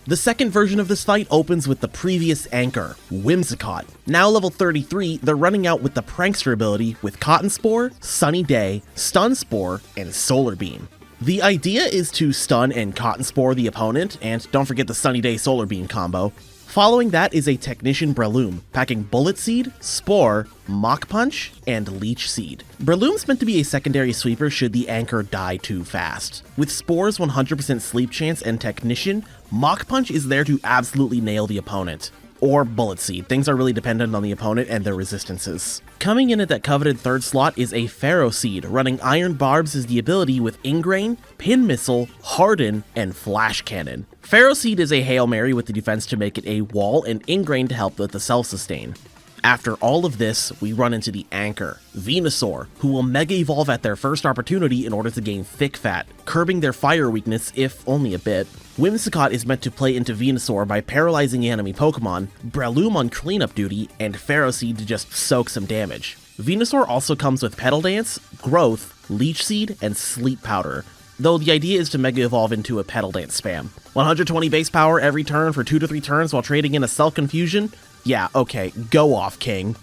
The second version of this fight opens with the previous anchor, Whimsicott. Now level 33, they're running out with the Prankster ability with Cotton Spore, Sunny Day, Stun Spore, and Solar Beam. The idea is to stun and Cotton Spore the opponent, and don't forget the Sunny Day Solar Beam combo. Following that is a Technician Breloom, packing Bullet Seed, Spore, Mach Punch, and Leech Seed. Breloom's meant to be a secondary sweeper should the anchor die too fast. With Spore's 100% sleep chance and Technician, Mach Punch is there to absolutely nail the opponent. Or Bullet Seed, things are really dependent on the opponent and their resistances. Coming in at that coveted third slot is a Pharaoh Seed, running Iron Barbs as the ability with Ingrain, Pin Missile, Harden, and Flash Cannon. Pharaoh Seed is a Hail Mary with the defense to make it a wall and Ingrain to help with the self-sustain. After all of this, we run into the anchor, Venusaur, who will Mega Evolve at their first opportunity in order to gain Thick Fat, curbing their fire weakness if only a bit. Whimsicott is meant to play into Venusaur by paralyzing enemy Pokemon, Breloom on cleanup duty, and Pharaoh Seed to just soak some damage. Venusaur also comes with Petal Dance, Growth, Leech Seed, and Sleep Powder, though the idea is to Mega Evolve into a Petal Dance spam. 120 base power every turn for 2 to 3 turns while trading in a Cell Confusion? Yeah, okay, go off, King.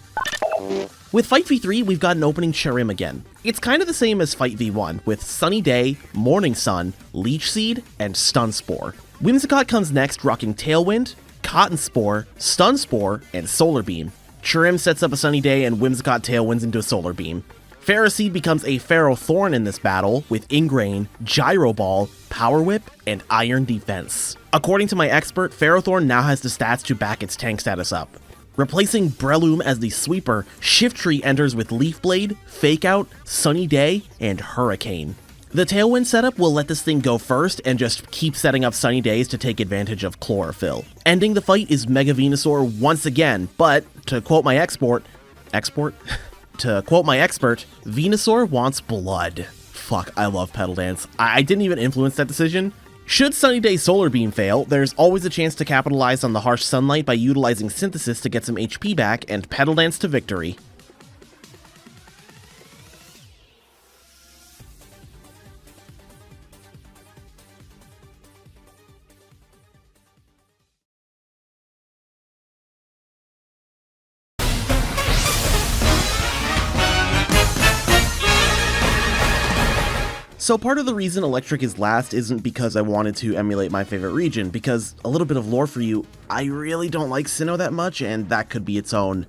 With Fight V3, we've got an opening Cherim again. It's kind of the same as Fight V1, with Sunny Day, Morning Sun, Leech Seed, and Stun Spore. Whimsicott comes next rocking Tailwind, Cotton Spore, Stun Spore, and Solar Beam. Cherim sets up a Sunny Day and Whimsicott Tailwinds into a Solar Beam. Pharaoh Seed becomes a Pharaoh Thorn in this battle with Ingrain, Gyro Ball, Power Whip, and Iron Defense. According to my expert, Pharaoh Thorn now has the stats to back its tank status up. Replacing Breloom as the sweeper, Shiftry enters with Leaf Blade, Fake Out, Sunny Day, and Hurricane. The Tailwind setup will let this thing go first and just keep setting up Sunny Days to take advantage of Chlorophyll. Ending the fight is Mega Venusaur once again, but to quote my expert, Venusaur wants blood. Fuck, I love Petal Dance. I didn't even influence that decision. Should Sunny Day Solar Beam fail, there's always a chance to capitalize on the harsh sunlight by utilizing Synthesis to get some HP back and Petal Dance to victory. So part of the reason Electric is last isn't because I wanted to emulate my favorite region, because a little bit of lore for you, I really don't like Sinnoh that much, and that could be its own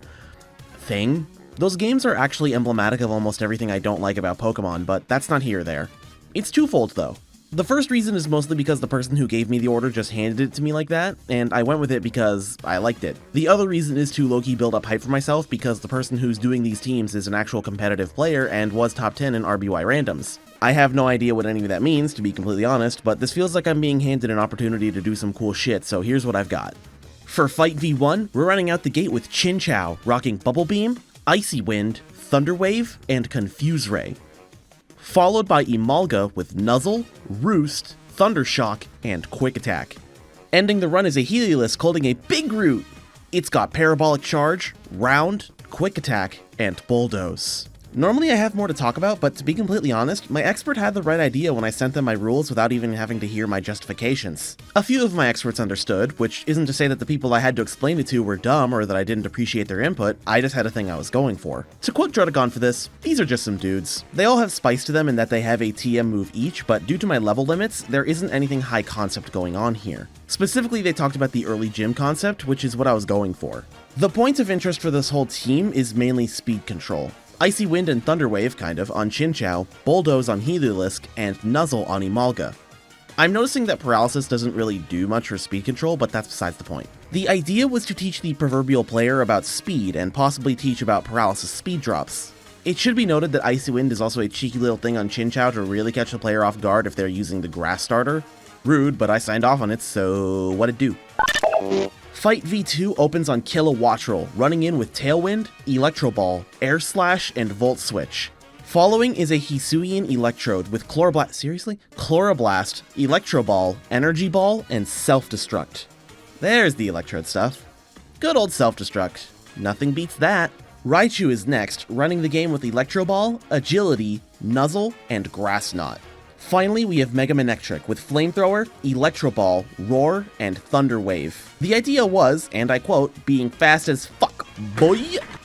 thing. Those games are actually emblematic of almost everything I don't like about Pokemon, but that's not here or there. It's twofold though. The first reason is mostly because the person who gave me the order just handed it to me like that, and I went with it because I liked it. The other reason is to low-key build up hype for myself because the person who's doing these teams is an actual competitive player and was top 10 in RBY randoms. I have no idea what any of that means, to be completely honest, but this feels like I'm being handed an opportunity to do some cool shit, so here's what I've got. For Fight V1, we're running out the gate with Chin Chow, rocking Bubble Beam, Icy Wind, Thunder Wave, and Confuse Ray. Followed by Imalga with Nuzzle, Roost, Thundershock, and Quick Attack. Ending the run is a Heliolisk holding a big root. It's got Parabolic Charge, Round, Quick Attack, and Bulldoze. Normally I have more to talk about, but to be completely honest, my expert had the right idea when I sent them my rules without even having to hear my justifications. A few of my experts understood, which isn't to say that the people I had to explain it to were dumb or that I didn't appreciate their input, I just had a thing I was going for. To quote Drudagon for this, these are just some dudes. They all have spice to them in that they have a TM move each, but due to my level limits, there isn't anything high concept going on here. Specifically, they talked about the early gym concept, which is what I was going for. The point of interest for this whole team is mainly speed control. Icy Wind and Thunder Wave, kind of, on Chin Chow, Bulldoze on Heliolisk, and Nuzzle on Imalga. I'm noticing that Paralysis doesn't really do much for speed control, but that's besides the point. The idea was to teach the proverbial player about speed, and possibly teach about Paralysis speed drops. It should be noted that Icy Wind is also a cheeky little thing on Chin Chow to really catch the player off guard if they're using the Grass Starter. Rude, but I signed off on it, so what'd it do? Fight V2 opens on Kilowattrel, running in with Tailwind, Electro Ball, Air Slash, and Volt Switch. Following is a Hisuian Electrode with Chloroblast, Electro Ball, Energy Ball, and Self-Destruct. There's the Electrode stuff. Good old Self-Destruct. Nothing beats that. Raichu is next, running the game with Electro Ball, Agility, Nuzzle, and Grass Knot. Finally, we have Mega Manectric with Flamethrower, Electro Ball, Roar, and Thunder Wave. The idea was, and I quote, being fast as fuck, boy.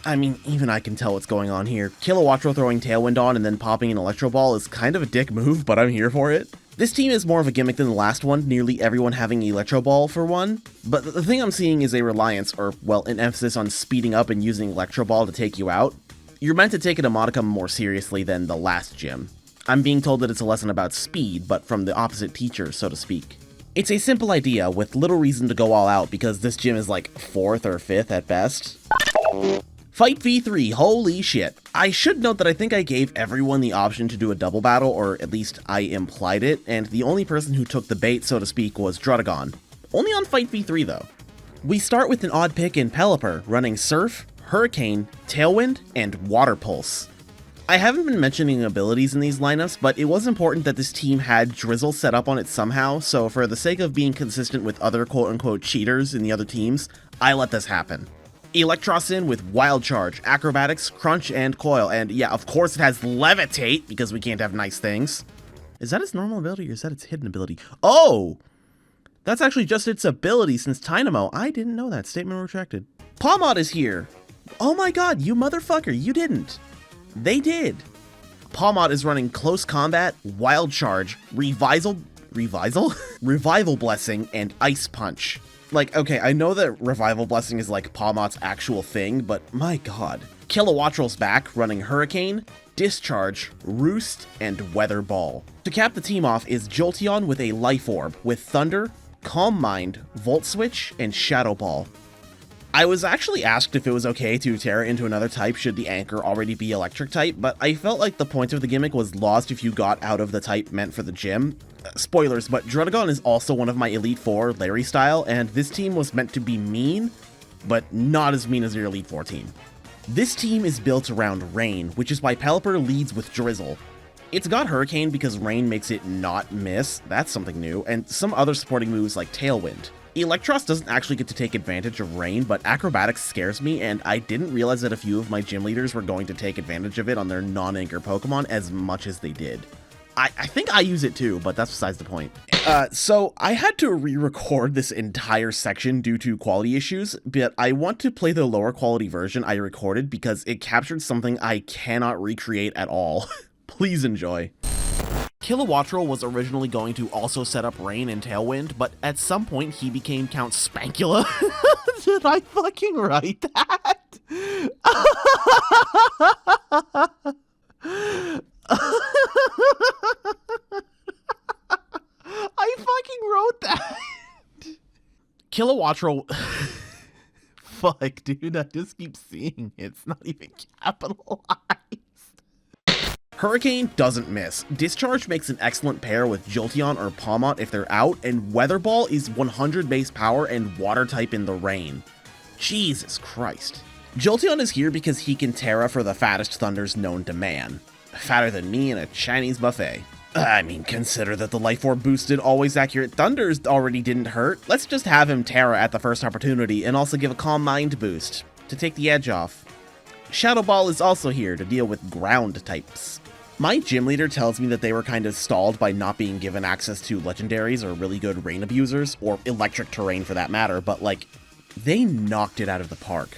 I mean, even I can tell what's going on here. Kilowattrel throwing Tailwind on and then popping an Electro Ball is kind of a dick move, but I'm here for it. This team is more of a gimmick than the last one, nearly everyone having Electro Ball for one, but the thing I'm seeing is a reliance, or, well, an emphasis on speeding up and using Electro Ball to take you out. You're meant to take it a modicum more seriously than the last gym. I'm being told that it's a lesson about speed, but from the opposite teacher, so to speak. It's a simple idea, with little reason to go all out, because this gym is like 4th or 5th at best. Fight V3, holy shit. I should note that I think I gave everyone the option to do a double battle, or at least I implied it, and the only person who took the bait, so to speak, was Drudagon. Only on Fight V3 though. We start with an odd pick in Pelipper, running Surf, Hurricane, Tailwind, and Water Pulse. I haven't been mentioning abilities in these lineups, but it was important that this team had Drizzle set up on it somehow, so for the sake of being consistent with other quote-unquote cheaters in the other teams, I let this happen. Electros in with Wild Charge, Acrobatics, Crunch, and Coil, and yeah, of course it has Levitate, because we can't have nice things. Is that its normal ability, or is that its hidden ability? Oh! That's actually just its ability since Dynamo. I didn't know that. Statement retracted. Pawmod is here! Oh my god, you motherfucker, you didn't! They did. Pawmod is running Close Combat, Wild Charge, Revival Blessing, and Ice Punch. Like, okay, I know that Revival Blessing is like Pawmod's actual thing, but my god. Kilowattrel's back, running Hurricane, Discharge, Roost, and Weather Ball. To cap the team off is Jolteon with a Life Orb, with Thunder, Calm Mind, Volt Switch, and Shadow Ball. I was actually asked if it was okay to Terra into another type should the anchor already be electric type, but I felt like the point of the gimmick was lost if you got out of the type meant for the gym. Spoilers, but Drudagon is also one of my Elite Four Larry style, and this team was meant to be mean, but not as mean as your Elite Four team. This team is built around Rain, which is why Pelipper leads with Drizzle. It's got Hurricane because Rain makes it not miss, that's something new, and some other supporting moves like Tailwind. Electros doesn't actually get to take advantage of Rain, but Acrobatics scares me, and I didn't realize that a few of my gym leaders were going to take advantage of it on their non-anchor Pokemon as much as they did. I think I use it too, but that's besides the point. So I had to re-record this entire section due to quality issues, but I want to play the lower quality version I recorded because it captured something I cannot recreate at all. Please enjoy. Kilowattrel was originally going to also set up Rain and Tailwind, but at some point he became Count Spankula. Did I fucking write that? Quattro... Fuck, dude, I just keep seeing it. It's not even capitalized. Hurricane doesn't miss. Discharge makes an excellent pair with Jolteon or Palmont if they're out, and Weather Ball is 100 base power and water type in the rain. Jesus Christ. Jolteon is here because he can Terra for the fattest thunders known to man. Fatter than me in a Chinese buffet. I mean, consider that the Life Orb boosted always accurate thunders already didn't hurt. Let's just have him Terra at the first opportunity and also give a Calm Mind boost to take the edge off. Shadow Ball is also here to deal with ground types. My gym leader tells me that they were kind of stalled by not being given access to legendaries or really good rain abusers, or electric terrain for that matter, but like, they knocked it out of the park.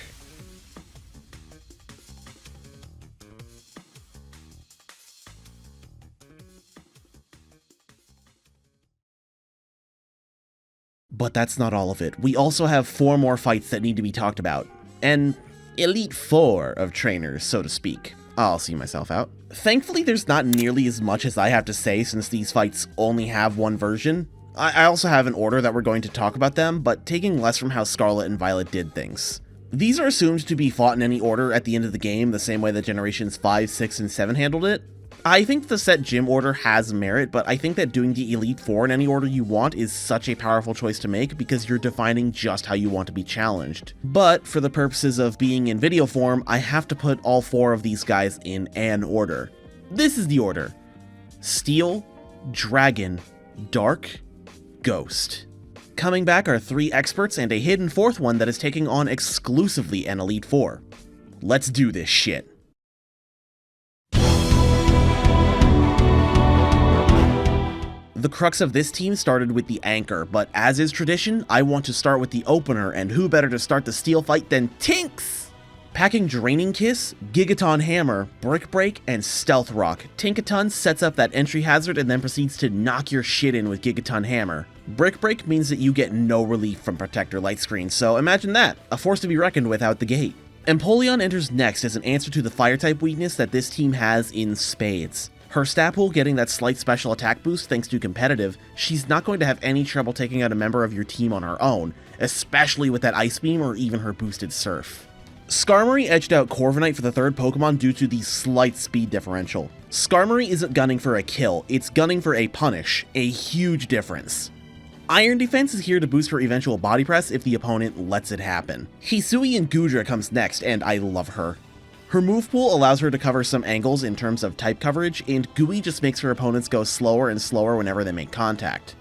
But that's not all of it. We also have 4 more fights that need to be talked about. An Elite Four of trainers, so to speak. I'll see myself out. Thankfully, there's not nearly as much as I have to say since these fights only have one version. I also have an order that we're going to talk about them, but taking less from how Scarlet and Violet did things. These are assumed to be fought in any order at the end of the game, the same way that Generations 5, 6, and 7 handled it. I think the set gym order has merit, but I think that doing the Elite Four in any order you want is such a powerful choice to make because you're defining just how you want to be challenged. But for the purposes of being in video form, I have to put all 4 of these guys in an order. This is the order: Steel, Dragon, Dark, Ghost. Coming back are 3 experts and a hidden 4th one that is taking on exclusively an Elite Four. Let's do this shit. The crux of this team started with the anchor, but as is tradition, I want to start with the opener, and who better to start the steel fight than Tinks? Packing Draining Kiss, Gigaton Hammer, Brick Break, and Stealth Rock, Tinkaton sets up that entry hazard and then proceeds to knock your shit in with Gigaton Hammer. Brick Break means that you get no relief from Protector Light Screen, so imagine that, a force to be reckoned with out the gate. Empoleon enters next as an answer to the Fire-type weakness that this team has in spades. Her stat pool getting that slight special attack boost thanks to competitive, she's not going to have any trouble taking out a member of your team on her own, especially with that Ice Beam or even her boosted Surf. Skarmory edged out Corviknight for the 3rd Pokemon due to the slight speed differential. Skarmory isn't gunning for a kill, it's gunning for a punish, a huge difference. Iron Defense is here to boost her eventual body press if the opponent lets it happen. Hisui and Goodra comes next, and I love her. Her move pool allows her to cover some angles in terms of type coverage, and Gooey just makes her opponents go slower and slower whenever they make contact.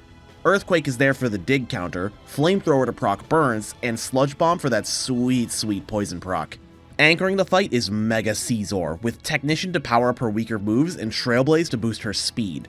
Earthquake is there for the dig counter, Flamethrower to proc burns, and Sludge Bomb for that sweet, sweet poison proc. Anchoring the fight is Mega Scizor, with Technician to power up her weaker moves and Trailblaze to boost her speed.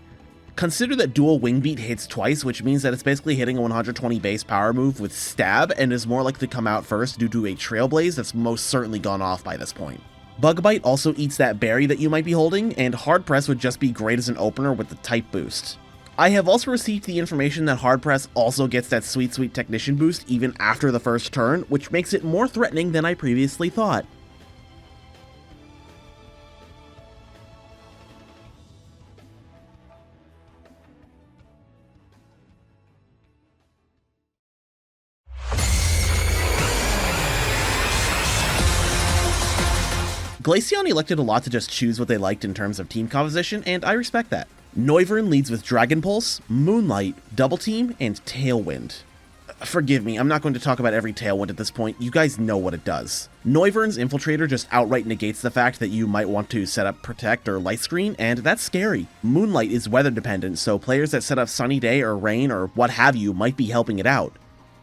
Consider that Dual Wing Beat hits twice, which means that it's basically hitting a 120 base power move with Stab, and is more likely to come out first due to a Trailblaze that's most certainly gone off by this point. Bug Bite also eats that berry that you might be holding, and Hard Press would just be great as an opener with the type boost. I have also received the information that Hard Press also gets that sweet sweet Technician boost even after the first turn, which makes it more threatening than I previously thought. Glaceon elected a lot to just choose what they liked in terms of team composition, and I respect that. Noivern leads with Dragon Pulse, Moonlight, Double Team, and Tailwind. Forgive me, I'm not going to talk about every Tailwind at this point, you guys know what it does. Noivern's Infiltrator just outright negates the fact that you might want to set up Protect or Light Screen, and that's scary. Moonlight is weather dependent, so players that set up Sunny Day or Rain or what have you might be helping it out.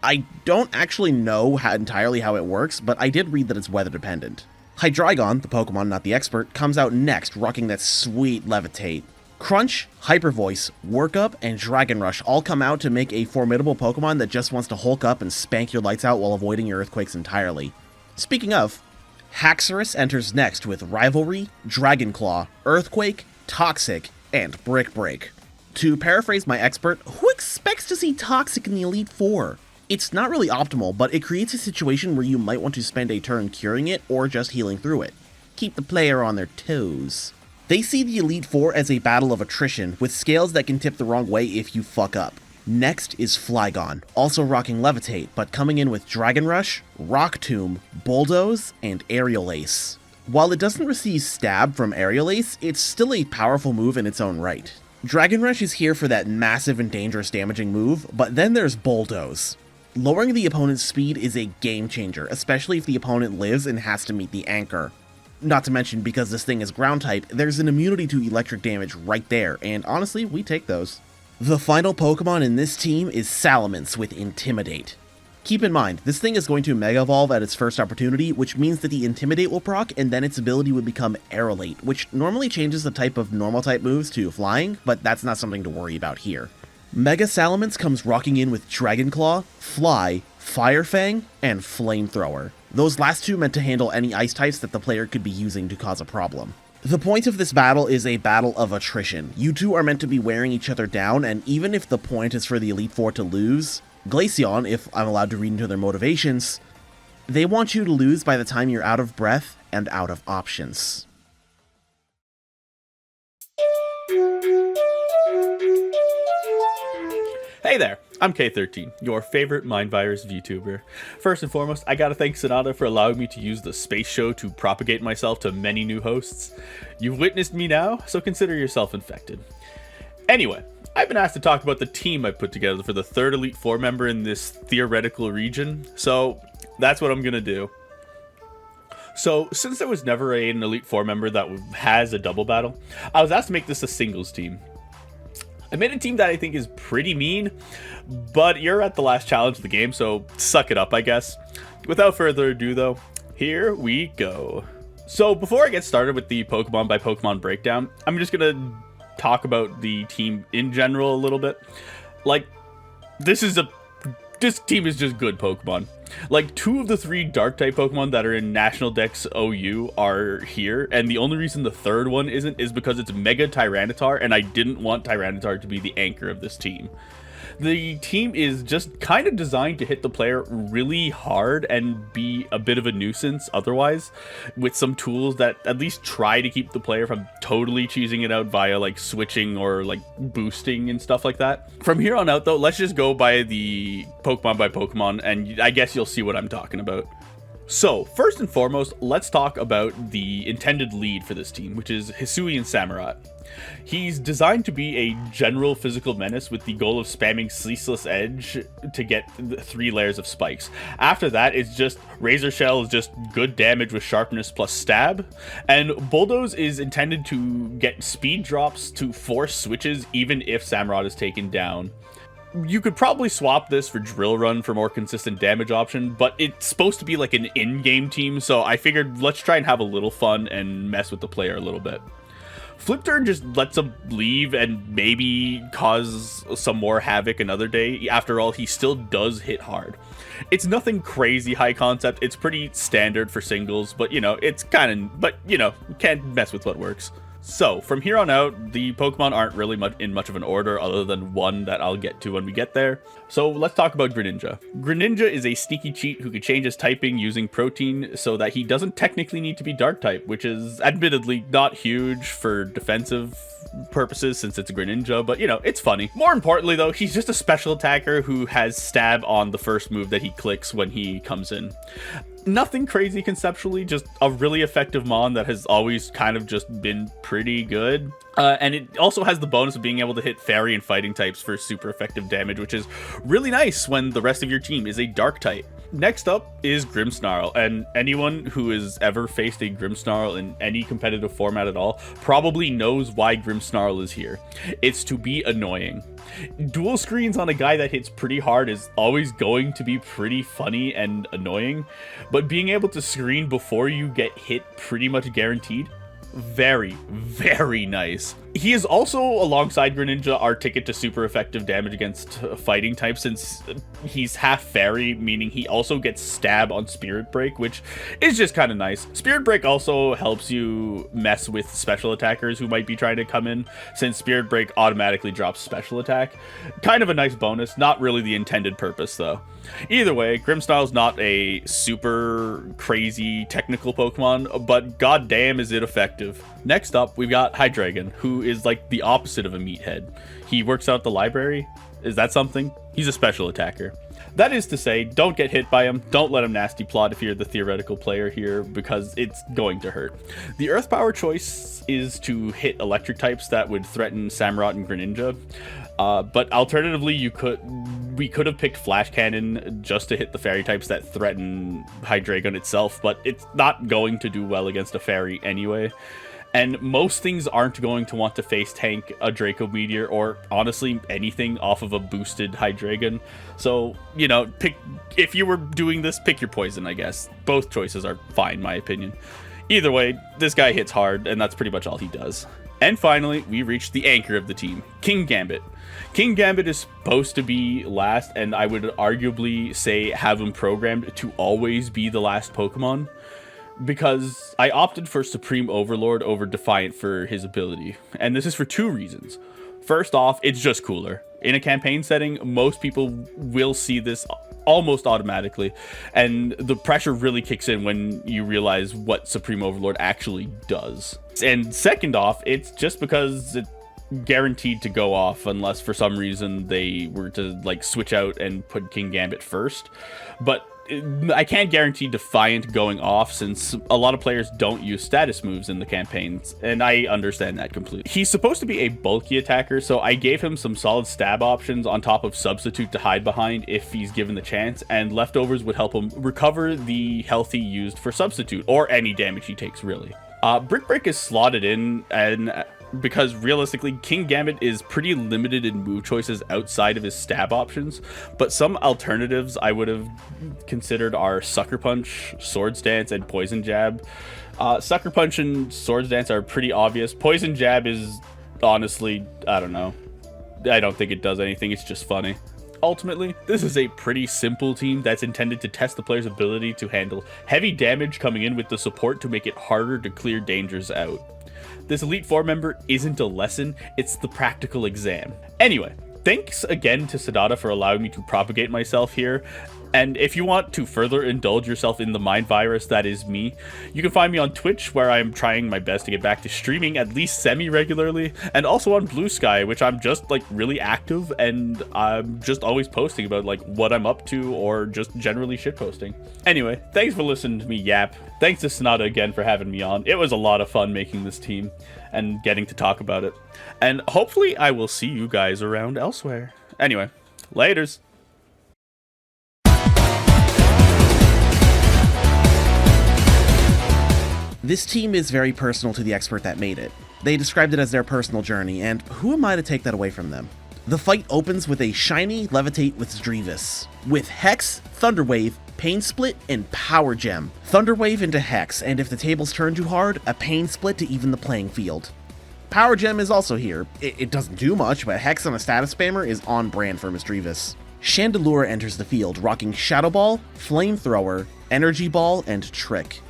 I don't actually know entirely how it works, but I did read that it's weather dependent. Hydreigon, the Pokemon not the expert, comes out next, rocking that sweet Levitate. Crunch, Hyper Voice, Work Up, and Dragon Rush all come out to make a formidable Pokemon that just wants to hulk up and spank your lights out while avoiding your earthquakes entirely. Speaking of, Haxorus enters next with Rivalry, Dragon Claw, Earthquake, Toxic, and Brick Break. To paraphrase my expert, who expects to see Toxic in the Elite Four? It's not really optimal, but it creates a situation where you might want to spend a turn curing it or just healing through it. Keep the player on their toes. They see the Elite Four as a battle of attrition, with scales that can tip the wrong way if you fuck up. Next is Flygon, also rocking Levitate, but coming in with Dragon Rush, Rock Tomb, Bulldoze, and Aerial Ace. While it doesn't receive Stab from Aerial Ace, it's still a powerful move in its own right. Dragon Rush is here for that massive and dangerous damaging move, but then there's Bulldoze. Lowering the opponent's speed is a game changer, especially if the opponent lives and has to meet the anchor. Not to mention, because this thing is ground type, there's an immunity to electric damage right there, and honestly, we take those. The final Pokemon in this team is Salamence with Intimidate. Keep in mind, this thing is going to Mega Evolve at its first opportunity, which means that the Intimidate will proc, and then its ability would become Aerolate, which normally changes the type of normal type moves to Flying, but that's not something to worry about here. Mega Salamence comes rocking in with Dragon Claw, Fly, Fire Fang, and Flamethrower. Those last two meant to handle any ice types that the player could be using to cause a problem. The point of this battle is a battle of attrition. You two are meant to be wearing each other down, and even if the point is for the Elite Four to lose, Glaceon, if I'm allowed to read into their motivations, they want you to lose by the time you're out of breath and out of options. Hey there, I'm K13, your favorite Mind Virus VTuber. First and foremost, I gotta thank Sonata for allowing me to use the space show to propagate myself to many new hosts. You've witnessed me now, so consider yourself infected. Anyway, I've been asked to talk about the team I put together for the third Elite Four member in this theoretical region, so that's what I'm gonna do. So, since there was never an Elite Four member that has a double battle, I was asked to make this a singles team. I made a team that I think is pretty mean, but you're at the last challenge of the game, so suck it up, I guess. Without further ado, though, here we go. So before I get started with the Pokemon by Pokemon breakdown, I'm just gonna talk about the team in general a little bit. Like, this team is just good Pokemon. Like, 2 of the 3 Dark-type Pokemon that are in National Dex OU are here, and the only reason the third one isn't is because it's Mega Tyranitar, and I didn't want Tyranitar to be the anchor of this team. The team is just kind of designed to hit the player really hard and be a bit of a nuisance otherwise, with some tools that at least try to keep the player from totally cheesing it out via like switching or like boosting and stuff like that. From here on out though, let's just go by the Pokemon by Pokemon, and I guess you'll see what I'm talking about. So, first and foremost, let's talk about the intended lead for this team, which is Hisuian Samurott. He's designed to be a general physical menace with the goal of spamming Ceaseless Edge to get 3 layers of spikes. After that, it's just Razor Shell is just good damage with Sharpness plus Stab, and Bulldoze is intended to get speed drops to force switches even if Samurott is taken down. You could probably swap this for Drill Run for more consistent damage option, but it's supposed to be like an in-game team, so I figured let's try and have a little fun and mess with the player a little bit. Flip Turn just lets him leave and maybe cause some more havoc another day. After all, he still does hit hard. It's nothing crazy high concept, it's pretty standard for singles, but you know, it's kind of, but you know, can't mess with what works. So, from here on out, the Pokemon aren't really in much of an order other than one that I'll get to when we get there. So, let's talk about Greninja. Greninja is a sneaky cheat who could change his typing using Protein so that he doesn't technically need to be Dark-type, which is admittedly not huge for defensive purposes since it's a Greninja, but you know, it's funny. More importantly though, he's just a special attacker who has Stab on the first move that he clicks when he comes in. Nothing crazy conceptually, just a really effective Mon that has always kind of just been pretty good. And it also has the bonus of being able to hit Fairy and Fighting types for super effective damage, which is really nice when the rest of your team is a Dark type. Next up is Grimmsnarl, and anyone who has ever faced a Grimmsnarl in any competitive format at all probably knows why Grimmsnarl is here. It's to be annoying. Dual screens on a guy that hits pretty hard is always going to be pretty funny and annoying, but being able to screen before you get hit pretty much guaranteed, very, very nice. He is also, alongside Greninja, our ticket to super effective damage against fighting types, since he's half fairy, meaning he also gets Stab on Spirit Break, which is just kind of nice. Spirit Break also helps you mess with special attackers who might be trying to come in, since Spirit Break automatically drops special attack. Kind of a nice bonus, not really the intended purpose though. Either way, Grimmsnarl's not a super crazy technical Pokemon, but goddamn is it effective. Next up, we've got Hydreigon, who is like the opposite of a meathead. He works out at the library, Is that something? He's a special attacker. That is to say, don't get hit by him, don't let him nasty plot if you're the theoretical player here, because it's going to hurt. The Earth Power choice is to hit electric types that would threaten Samurott and Greninja, but alternatively we could have picked Flash Cannon just to hit the fairy types that threaten Hydreigon itself, but it's not going to do well against a fairy anyway. And most things aren't going to want to face tank a Draco Meteor or honestly anything off of a boosted Hydreigon. So, you know, if you were doing this, pick your poison, I guess. Both choices are fine, in my opinion. Either way, this guy hits hard, and that's pretty much all he does. And finally, we reached the anchor of the team, King Gambit. King Gambit is supposed to be last, and I would arguably say have him programmed to always be the last Pokemon, because I opted for Supreme Overlord over Defiant for his ability, and this is for two reasons. First off, it's just cooler. In a campaign setting, most people will see this almost automatically, and the pressure really kicks in when you realize what Supreme Overlord actually does. And second off, it's just because it's guaranteed to go off unless for some reason they were to like switch out and put King Gambit first. But I can't guarantee Defiant going off since a lot of players don't use status moves in the campaigns, and I understand that completely. He's supposed to be a bulky attacker, so I gave him some solid stab options on top of Substitute to hide behind if he's given the chance, and Leftovers would help him recover the health he used for Substitute, or any damage he takes really. Brick Break is slotted in, and because realistically King Gambit is pretty limited in move choices outside of his stab options, but some alternatives I would have considered are Sucker Punch, Swords Dance, and Poison Jab. Sucker Punch and Swords Dance are pretty obvious. Poison Jab is honestly, I don't know, I don't think it does anything, it's just funny. Ultimately, this is a pretty simple team that's intended to test the player's ability to handle heavy damage coming in with the support to make it harder to clear dangers out. This Elite Four member isn't a lesson, it's the practical exam. Anyway, thanks again to Sonata for allowing me to propagate myself here. And if you want to further indulge yourself in the mind virus that is me, you can find me on Twitch, where I'm trying my best to get back to streaming at least semi-regularly, and also on Blue Sky, which I'm just like really active, and I'm just always posting about like what I'm up to or just generally shitposting. Anyway, thanks for listening to me yap. Thanks to Sonata again for having me on. It was a lot of fun making this team and getting to talk about it. And hopefully I will see you guys around elsewhere. Anyway, laters. This team is very personal to the expert that made it. They described it as their personal journey, and who am I to take that away from them? The fight opens with a shiny Levitate with Zdrevis, with Hex, Thunder Wave, Pain Split, and Power Gem. Thunder Wave into Hex, and if the tables turn too hard, a Pain Split to even the playing field. Power Gem is also here. It doesn't do much, but Hex on a status spammer is on brand for Misdreavus. Chandelure enters the field, rocking Shadow Ball, Flamethrower, Energy Ball, and Trick.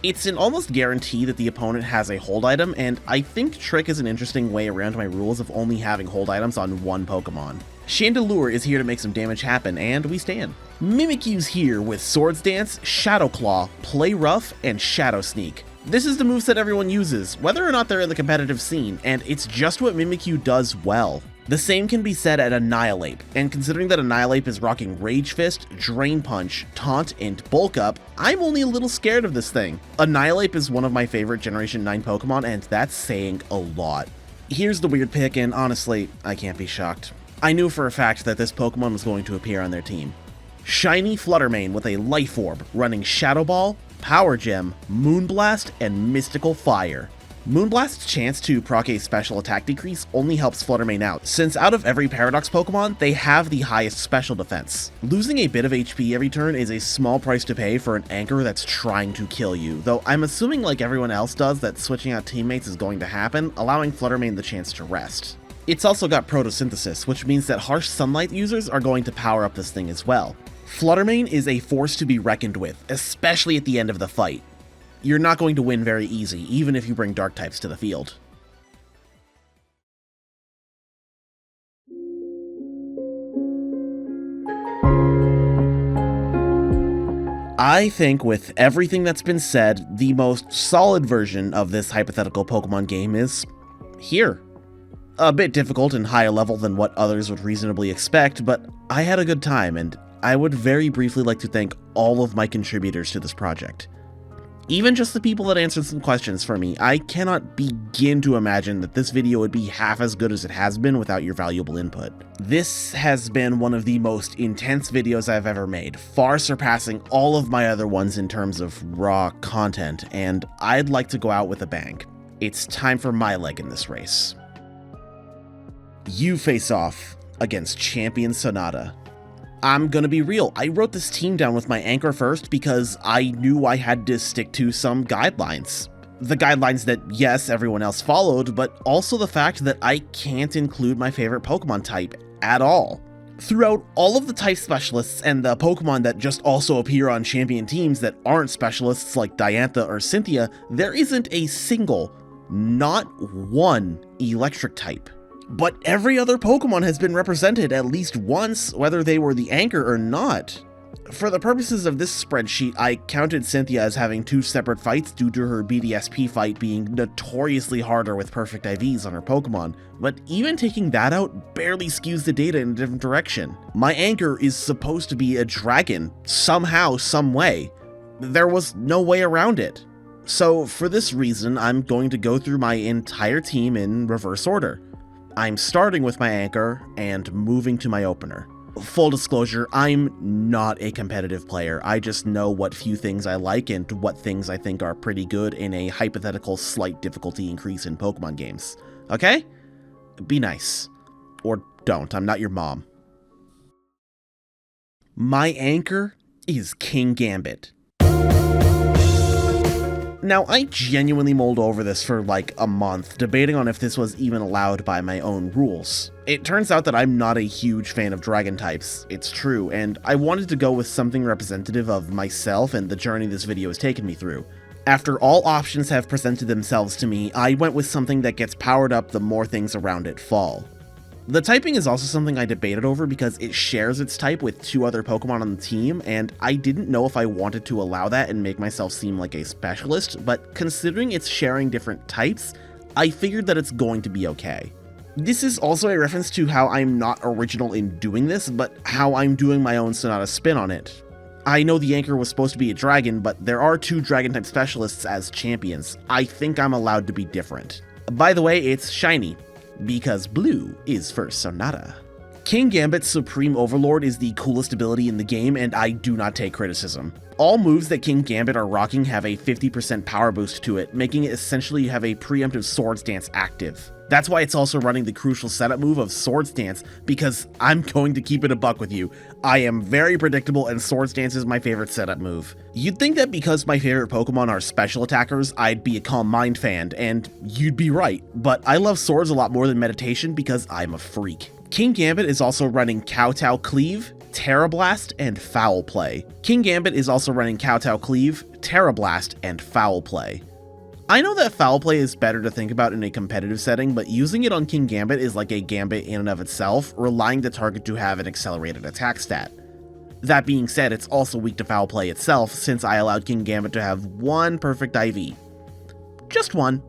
It's an almost guarantee that the opponent has a hold item, and I think Trick is an interesting way around my rules of only having hold items on one Pokemon. Chandelure is here to make some damage happen, and we stand. Mimikyu's here with Swords Dance, Shadow Claw, Play Rough, and Shadow Sneak. This is the moveset everyone uses, whether or not they're in the competitive scene, and it's just what Mimikyu does well. The same can be said at Annihilape, and considering that Annihilape is rocking Rage Fist, Drain Punch, Taunt, and Bulk Up, I'm only a little scared of this thing. Annihilape is one of my favorite Generation 9 Pokemon, and that's saying a lot. Here's the weird pick, and honestly, I can't be shocked. I knew for a fact that this Pokemon was going to appear on their team. Shiny Fluttermane with a Life Orb, running Shadow Ball, Power Gem, Moonblast, and Mystical Fire. Moonblast's chance to proc a special attack decrease only helps Fluttermane out, since out of every Paradox Pokemon, they have the highest special defense. Losing a bit of HP every turn is a small price to pay for an anchor that's trying to kill you, though I'm assuming like everyone else does that switching out teammates is going to happen, allowing Fluttermane the chance to rest. It's also got Photosynthesis, which means that harsh sunlight users are going to power up this thing as well. Fluttermane is a force to be reckoned with, especially at the end of the fight. You're not going to win very easy, even if you bring dark types to the field. I think with everything that's been said, the most solid version of this hypothetical Pokemon game is here. A bit difficult and higher level than what others would reasonably expect, but I had a good time, and I would very briefly like to thank all of my contributors to this project. Even just the people that answered some questions for me, I cannot begin to imagine that this video would be half as good as it has been without your valuable input. This has been one of the most intense videos I've ever made, far surpassing all of my other ones in terms of raw content, and I'd like to go out with a bang. It's time for my leg in this race. You face off against Champion Sonata. I'm gonna be real, I wrote this team down with my anchor first because I knew I had to stick to some guidelines. The guidelines that, yes, everyone else followed, but also the fact that I can't include my favorite Pokemon type at all. Throughout all of the type specialists and the Pokemon that just also appear on champion teams that aren't specialists like Diantha or Cynthia, there isn't a single, not one, electric type. But every other Pokemon has been represented at least once, whether they were the anchor or not. For the purposes of this spreadsheet, I counted Cynthia as having 2 separate fights due to her BDSP fight being notoriously harder with perfect IVs on her Pokemon, but even taking that out barely skews the data in a different direction. My anchor is supposed to be a dragon, somehow, some way. There was no way around it. So for this reason, I'm going to go through my entire team in reverse order. I'm starting with my anchor and moving to my opener. Full disclosure, I'm not a competitive player. I just know what few things I like and what things I think are pretty good in a hypothetical slight difficulty increase in Pokemon games. Okay? Be nice. Or don't, I'm not your mom. My anchor is King Gambit. Now, I genuinely mulled over this for like a month, debating on if this was even allowed by my own rules. It turns out that I'm not a huge fan of dragon types, it's true, and I wanted to go with something representative of myself and the journey this video has taken me through. After all options have presented themselves to me, I went with something that gets powered up the more things around it fall. The typing is also something I debated over because it shares its type with 2 other Pokemon on the team, and I didn't know if I wanted to allow that and make myself seem like a specialist, but considering it's sharing different types, I figured that it's going to be okay. This is also a reference to how I'm not original in doing this, but how I'm doing my own Sonata spin on it. I know the anchor was supposed to be a dragon, but there are 2 dragon-type specialists as champions. I think I'm allowed to be different. By the way, it's shiny, because blue is for Sonata. King Gambit's Supreme Overlord is the coolest ability in the game, and I do not take criticism. All moves that King Gambit are rocking have a 50% power boost to it, making it essentially have a preemptive Swords Dance active. That's why it's also running the crucial setup move of Swords Dance, because I'm going to keep it a buck with you. I am very predictable and Swords Dance is my favorite setup move. You'd think that because my favorite Pokemon are special attackers, I'd be a Calm Mind fan, and you'd be right, but I love swords a lot more than meditation because I'm a freak. King Gambit is also running Kowtow Cleave, Terra Blast, and Foul Play. King Gambit is also running Kowtow Cleave, Terra Blast, and Foul Play. I know that Foul Play is better to think about in a competitive setting, but using it on King Gambit is like a Gambit in and of itself, relying the target to have an accelerated attack stat. That being said, it's also weak to Foul Play itself, since I allowed King Gambit to have 1 perfect IV. Just 1.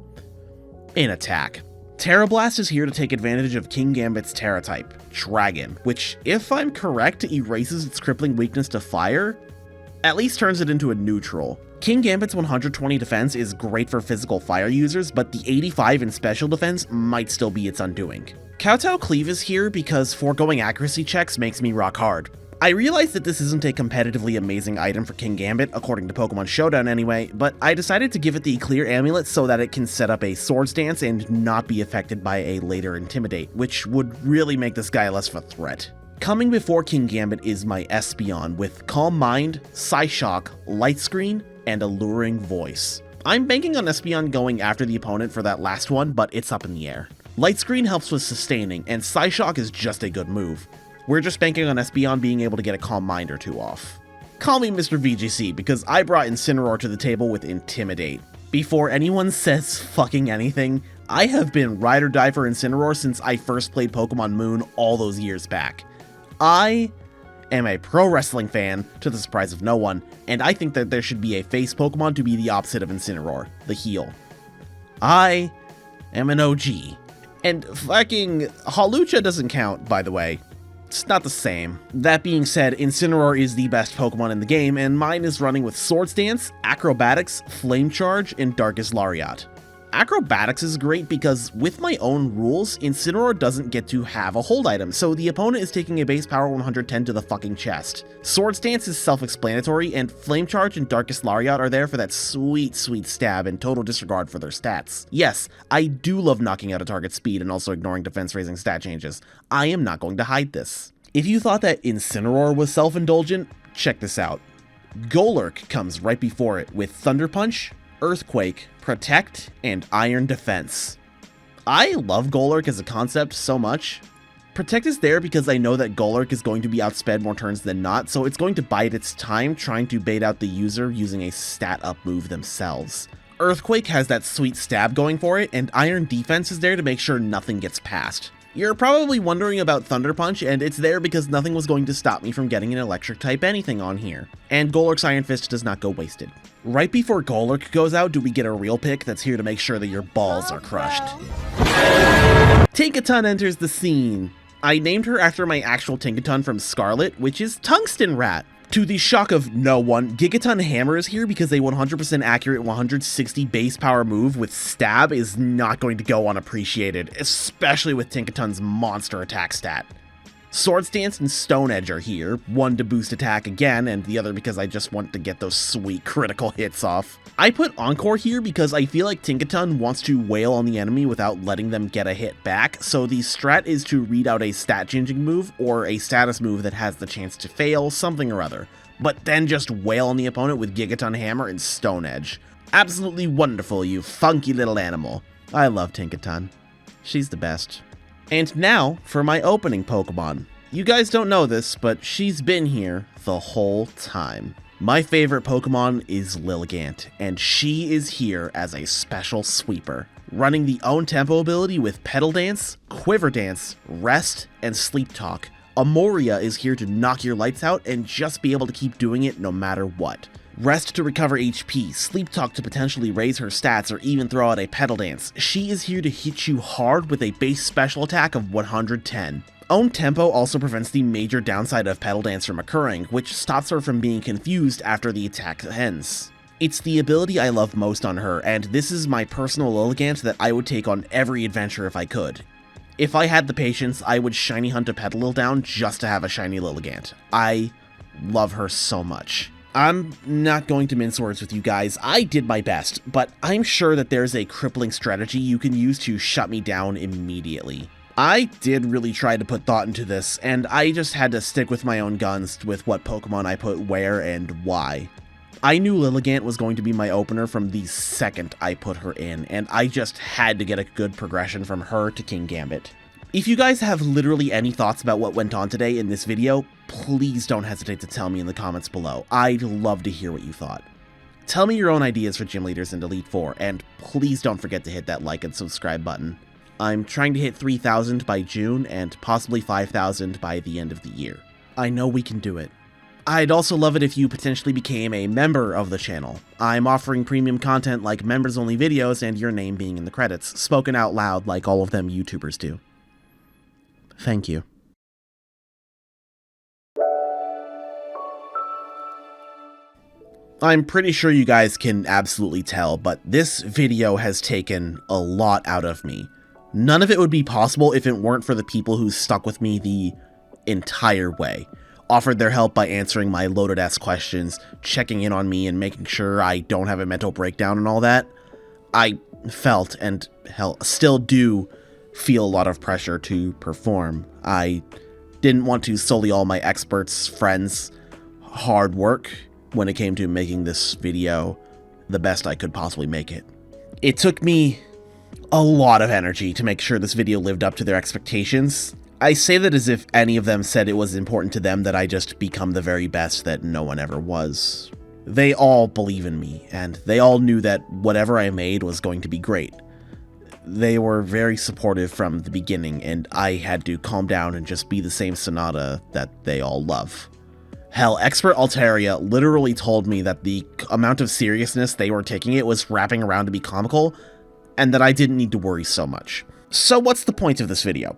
In attack. Terra Blast is here to take advantage of King Gambit's Terra type, Dragon, which, if I'm correct, erases its crippling weakness to fire, at least turns it into a neutral. King Gambit's 120 defense is great for physical fire users, but the 85 in special defense might still be its undoing. Kowtow Cleave is here because foregoing accuracy checks makes me rock hard. I realize that this isn't a competitively amazing item for King Gambit, according to Pokemon Showdown anyway, but I decided to give it the clear amulet so that it can set up a Swords Dance and not be affected by a later Intimidate, which would really make this guy less of a threat. Coming before King Gambit is my Espeon with Calm Mind, Psyshock, Light Screen, and Alluring Voice. I'm banking on Espeon going after the opponent for that last one, but it's up in the air. Light Screen helps with sustaining, and Psyshock is just a good move. We're just banking on Espeon being able to get a Calm Mind or 2 off. Call me Mr. VGC because I brought Incineroar to the table with Intimidate. Before anyone says fucking anything, I have been ride or die for Incineroar since I first played Pokemon Moon all those years back. I am a pro wrestling fan, to the surprise of no one, and I think that there should be a face Pokemon to be the opposite of Incineroar, the heel. I am an OG, And fucking Hawlucha doesn't count, by the way. It's not the same. That being said, Incineroar is the best Pokemon in the game, and mine is running with Swords Dance, Acrobatics, Flame Charge, and Darkest Lariat. Acrobatics is great because with my own rules, Incineroar doesn't get to have a hold item, so the opponent is taking a base power 110 to the fucking chest. Swords Dance is self-explanatory, and Flame Charge and Darkest Lariat are there for that sweet, sweet stab and total disregard for their stats. Yes, I do love knocking out a target's speed and also ignoring defense-raising stat changes. I am not going to hide this. If you thought that Incineroar was self-indulgent, check this out. Golurk comes right before it with Thunder Punch, Earthquake, Protect, and Iron Defense. I love Golurk as a concept so much. Protect is there because I know that Golurk is going to be outsped more turns than not, so it's going to bide its time trying to bait out the user using a stat up move themselves. Earthquake has that sweet stab going for it, and Iron Defense is there to make sure nothing gets past. You're probably wondering about Thunder Punch, and it's there because nothing was going to stop me from getting an electric type anything on here. And Golurk's Iron Fist does not go wasted. Right before Golurk goes out, do we get a real pick that's here to make sure that your balls are crushed. Tinkaton enters the scene. I named her after my actual Tinkaton from Scarlet, which is Tungsten Rat. To the shock of no one, Gigaton Hammer is here because a 100% accurate 160 base power move with Stab is not going to go unappreciated, especially with Tinkaton's monster attack stat. Swords Dance and Stone Edge are here, one to boost attack again, and the other because I just want to get those sweet critical hits off. I put Encore here because I feel like Tinkaton wants to wail on the enemy without letting them get a hit back, so the strat is to read out a stat changing move or a status move that has the chance to fail something or other, but then just wail on the opponent with Gigaton Hammer and Stone Edge. Absolutely wonderful, you funky little animal. I love Tinkaton. She's the best. And now for my opening Pokemon. You guys don't know this, but she's been here the whole time. My favorite Pokemon is Lilligant, and she is here as a special sweeper, running the own tempo ability with Petal Dance, Quiver Dance, Rest, and Sleep Talk. Amoria is here to knock your lights out and just be able to keep doing it no matter what. Rest to recover HP, Sleep Talk to potentially raise her stats or even throw out a Petal Dance. She is here to hit you hard with a base special attack of 110. Own Tempo also prevents the major downside of Petal Dance from occurring, which stops her from being confused after the attack ends. It's the ability I love most on her, and this is my personal Lilligant that I would take on every adventure if I could. If I had the patience, I would shiny hunt a Petalil down just to have a shiny Lilligant. I love her so much. I'm not going to mince words with you guys. I did my best, but I'm sure that there's a crippling strategy you can use to shut me down immediately. I did really try to put thought into this, and I just had to stick with my own guns with what Pokemon I put where and why. I knew Lilligant was going to be my opener from the second I put her in, and I just had to get a good progression from her to King Gambit. If you guys have literally any thoughts about what went on today in this video, please don't hesitate to tell me in the comments below. I'd love to hear what you thought. Tell me your own ideas for gym leaders in Elite Four, and please don't forget to hit that like and subscribe button. I'm trying to hit 3,000 by June and possibly 5,000 by the end of the year. I know we can do it. I'd also love it if you potentially became a member of the channel. I'm offering premium content like members-only videos and your name being in the credits, spoken out loud like all of them YouTubers do. Thank you. I'm pretty sure you guys can absolutely tell, but this video has taken a lot out of me. None of it would be possible if it weren't for the people who stuck with me the entire way, offered their help by answering my loaded-ass questions, checking in on me and making sure I don't have a mental breakdown and all that. I felt, and hell, still do, feel a lot of pressure to perform. I didn't want to sully all my experts' friends' hard work when it came to making this video the best I could possibly make it. It took me a lot of energy to make sure this video lived up to their expectations. I say that as if any of them said it was important to them that I just become the very best that no one ever was. They all believe in me, and they all knew that whatever I made was going to be great. They were very supportive from the beginning, and I had to calm down and just be the same Sonata that they all love. Hell, Expert Altaria literally told me that the amount of seriousness they were taking it was wrapping around to be comical, and that I didn't need to worry so much. So what's the point of this video?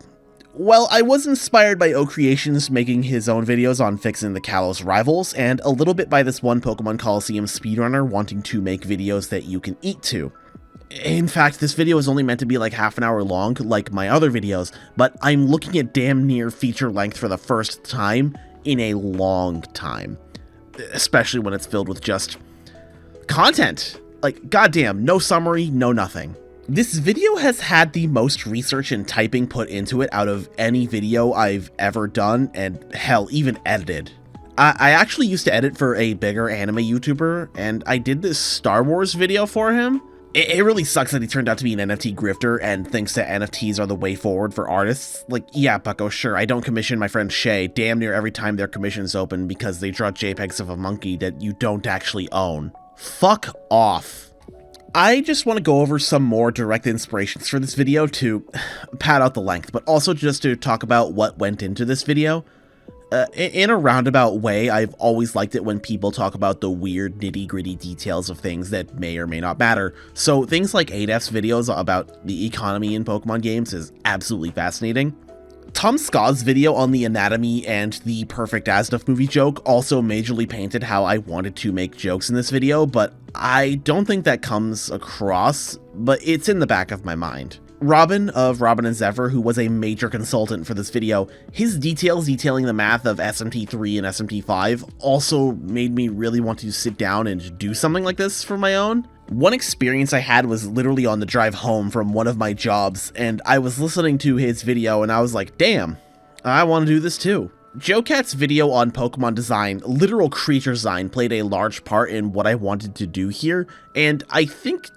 Well, I was inspired by O Creations making his own videos on fixing the Kalos rivals, and a little bit by this one Pokemon Coliseum speedrunner wanting to make videos that you can eat to. In fact, this video is only meant to be like half an hour long, like my other videos, but I'm looking at damn near feature length for the first time in a long time. Especially when it's filled with just content. Like, goddamn, no summary, no nothing. This video has had the most research and typing put into it out of any video I've ever done, and hell, even edited. I actually used to edit for a bigger anime YouTuber, and I did this Star Wars video for him. It really sucks that he turned out to be an NFT grifter and thinks that NFTs are the way forward for artists. Like, yeah, bucko, sure, I don't commission my friend Shay damn near every time their commission's open because they draw JPEGs of a monkey that you don't actually own. Fuck off. I just want to go over some more direct inspirations for this video to pad out the length, but also just to talk about what went into this video. In a roundabout way, I've always liked it when people talk about the weird nitty-gritty details of things that may or may not matter. So things like ADEF's videos about the economy in Pokemon games is absolutely fascinating. Tom Scott's video on the anatomy and the perfect Asduf movie joke also majorly painted how I wanted to make jokes in this video, but I don't think that comes across, but it's in the back of my mind. Robin of Robin and Zephyr, who was a major consultant for this video, his details detailing the math of SMT3 and SMT5 also made me really want to sit down and do something like this for my own. One experience I had was literally on the drive home from one of my jobs, and I was listening to his video and I was like, damn, I want to do this too. Joe Cat's video on Pokemon design, literal creature design, played a large part in what I wanted to do here, and I think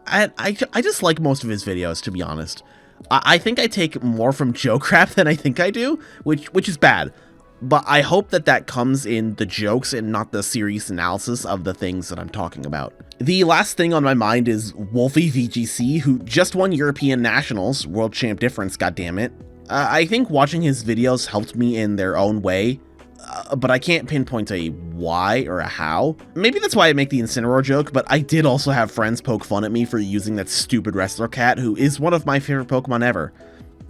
I just like most of his videos, to be honest. I think I take more from Joe Crap than I think I do, which is bad. But I hope that comes in the jokes and not the serious analysis of the things that I'm talking about. The last thing on my mind is Wolfie VGC, who just won European Nationals, World Champ Difference, goddammit. I think watching his videos helped me in their own way, but I can't pinpoint a why or a how. Maybe that's why I make the Incineroar joke, but I did also have friends poke fun at me for using that stupid wrestler cat, who is one of my favorite Pokemon ever.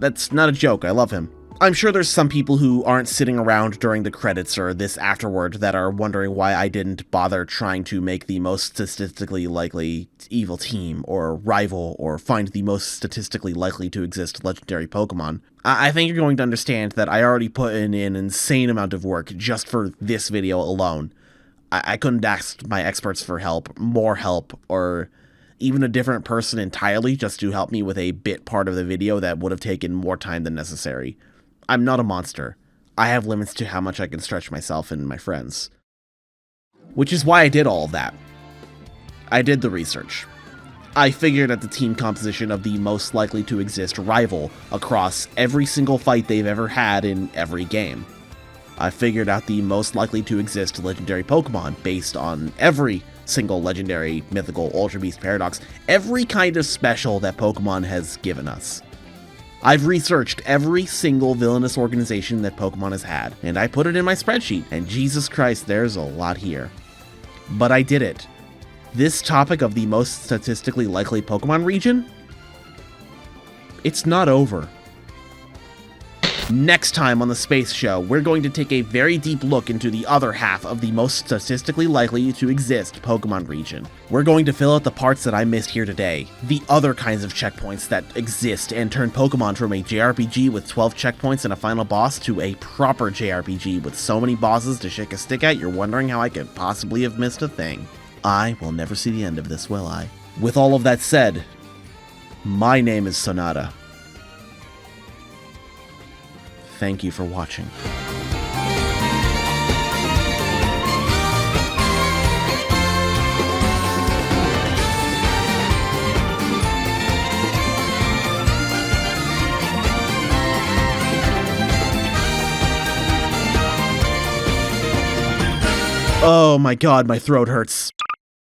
That's not a joke, I love him. I'm sure there's some people who aren't sitting around during the credits or this afterward that are wondering why I didn't bother trying to make the most statistically likely evil team or rival or find the most statistically likely to exist legendary Pokemon. I think you're going to understand that I already put in an insane amount of work just for this video alone. I couldn't ask my experts for help, more help, or even a different person entirely just to help me with a bit part of the video that would have taken more time than necessary. I'm not a monster. I have limits to how much I can stretch myself and my friends. Which is why I did all of that. I did the research. I figured out the team composition of the most likely to exist rival across every single fight they've ever had in every game. I figured out the most likely to exist legendary Pokemon based on every single legendary, mythical, Ultra Beast Paradox, every kind of special that Pokemon has given us. I've researched every single villainous organization that Pokemon has had, and I put it in my spreadsheet, and Jesus Christ, there's a lot here. But I did it. This topic of the most statistically likely Pokemon region? It's not over. Next time on the Space Show, we're going to take a very deep look into the other half of the most statistically likely to exist Pokemon region. We're going to fill out the parts that I missed here today, the other kinds of checkpoints that exist, and turn Pokemon from a JRPG with 12 checkpoints and a final boss to a proper JRPG with so many bosses to shake a stick at you're wondering how I could possibly have missed a thing. I will never see the end of this, will I? With all of that said, my name is Sonata. Thank you for watching. Oh my god, my throat hurts.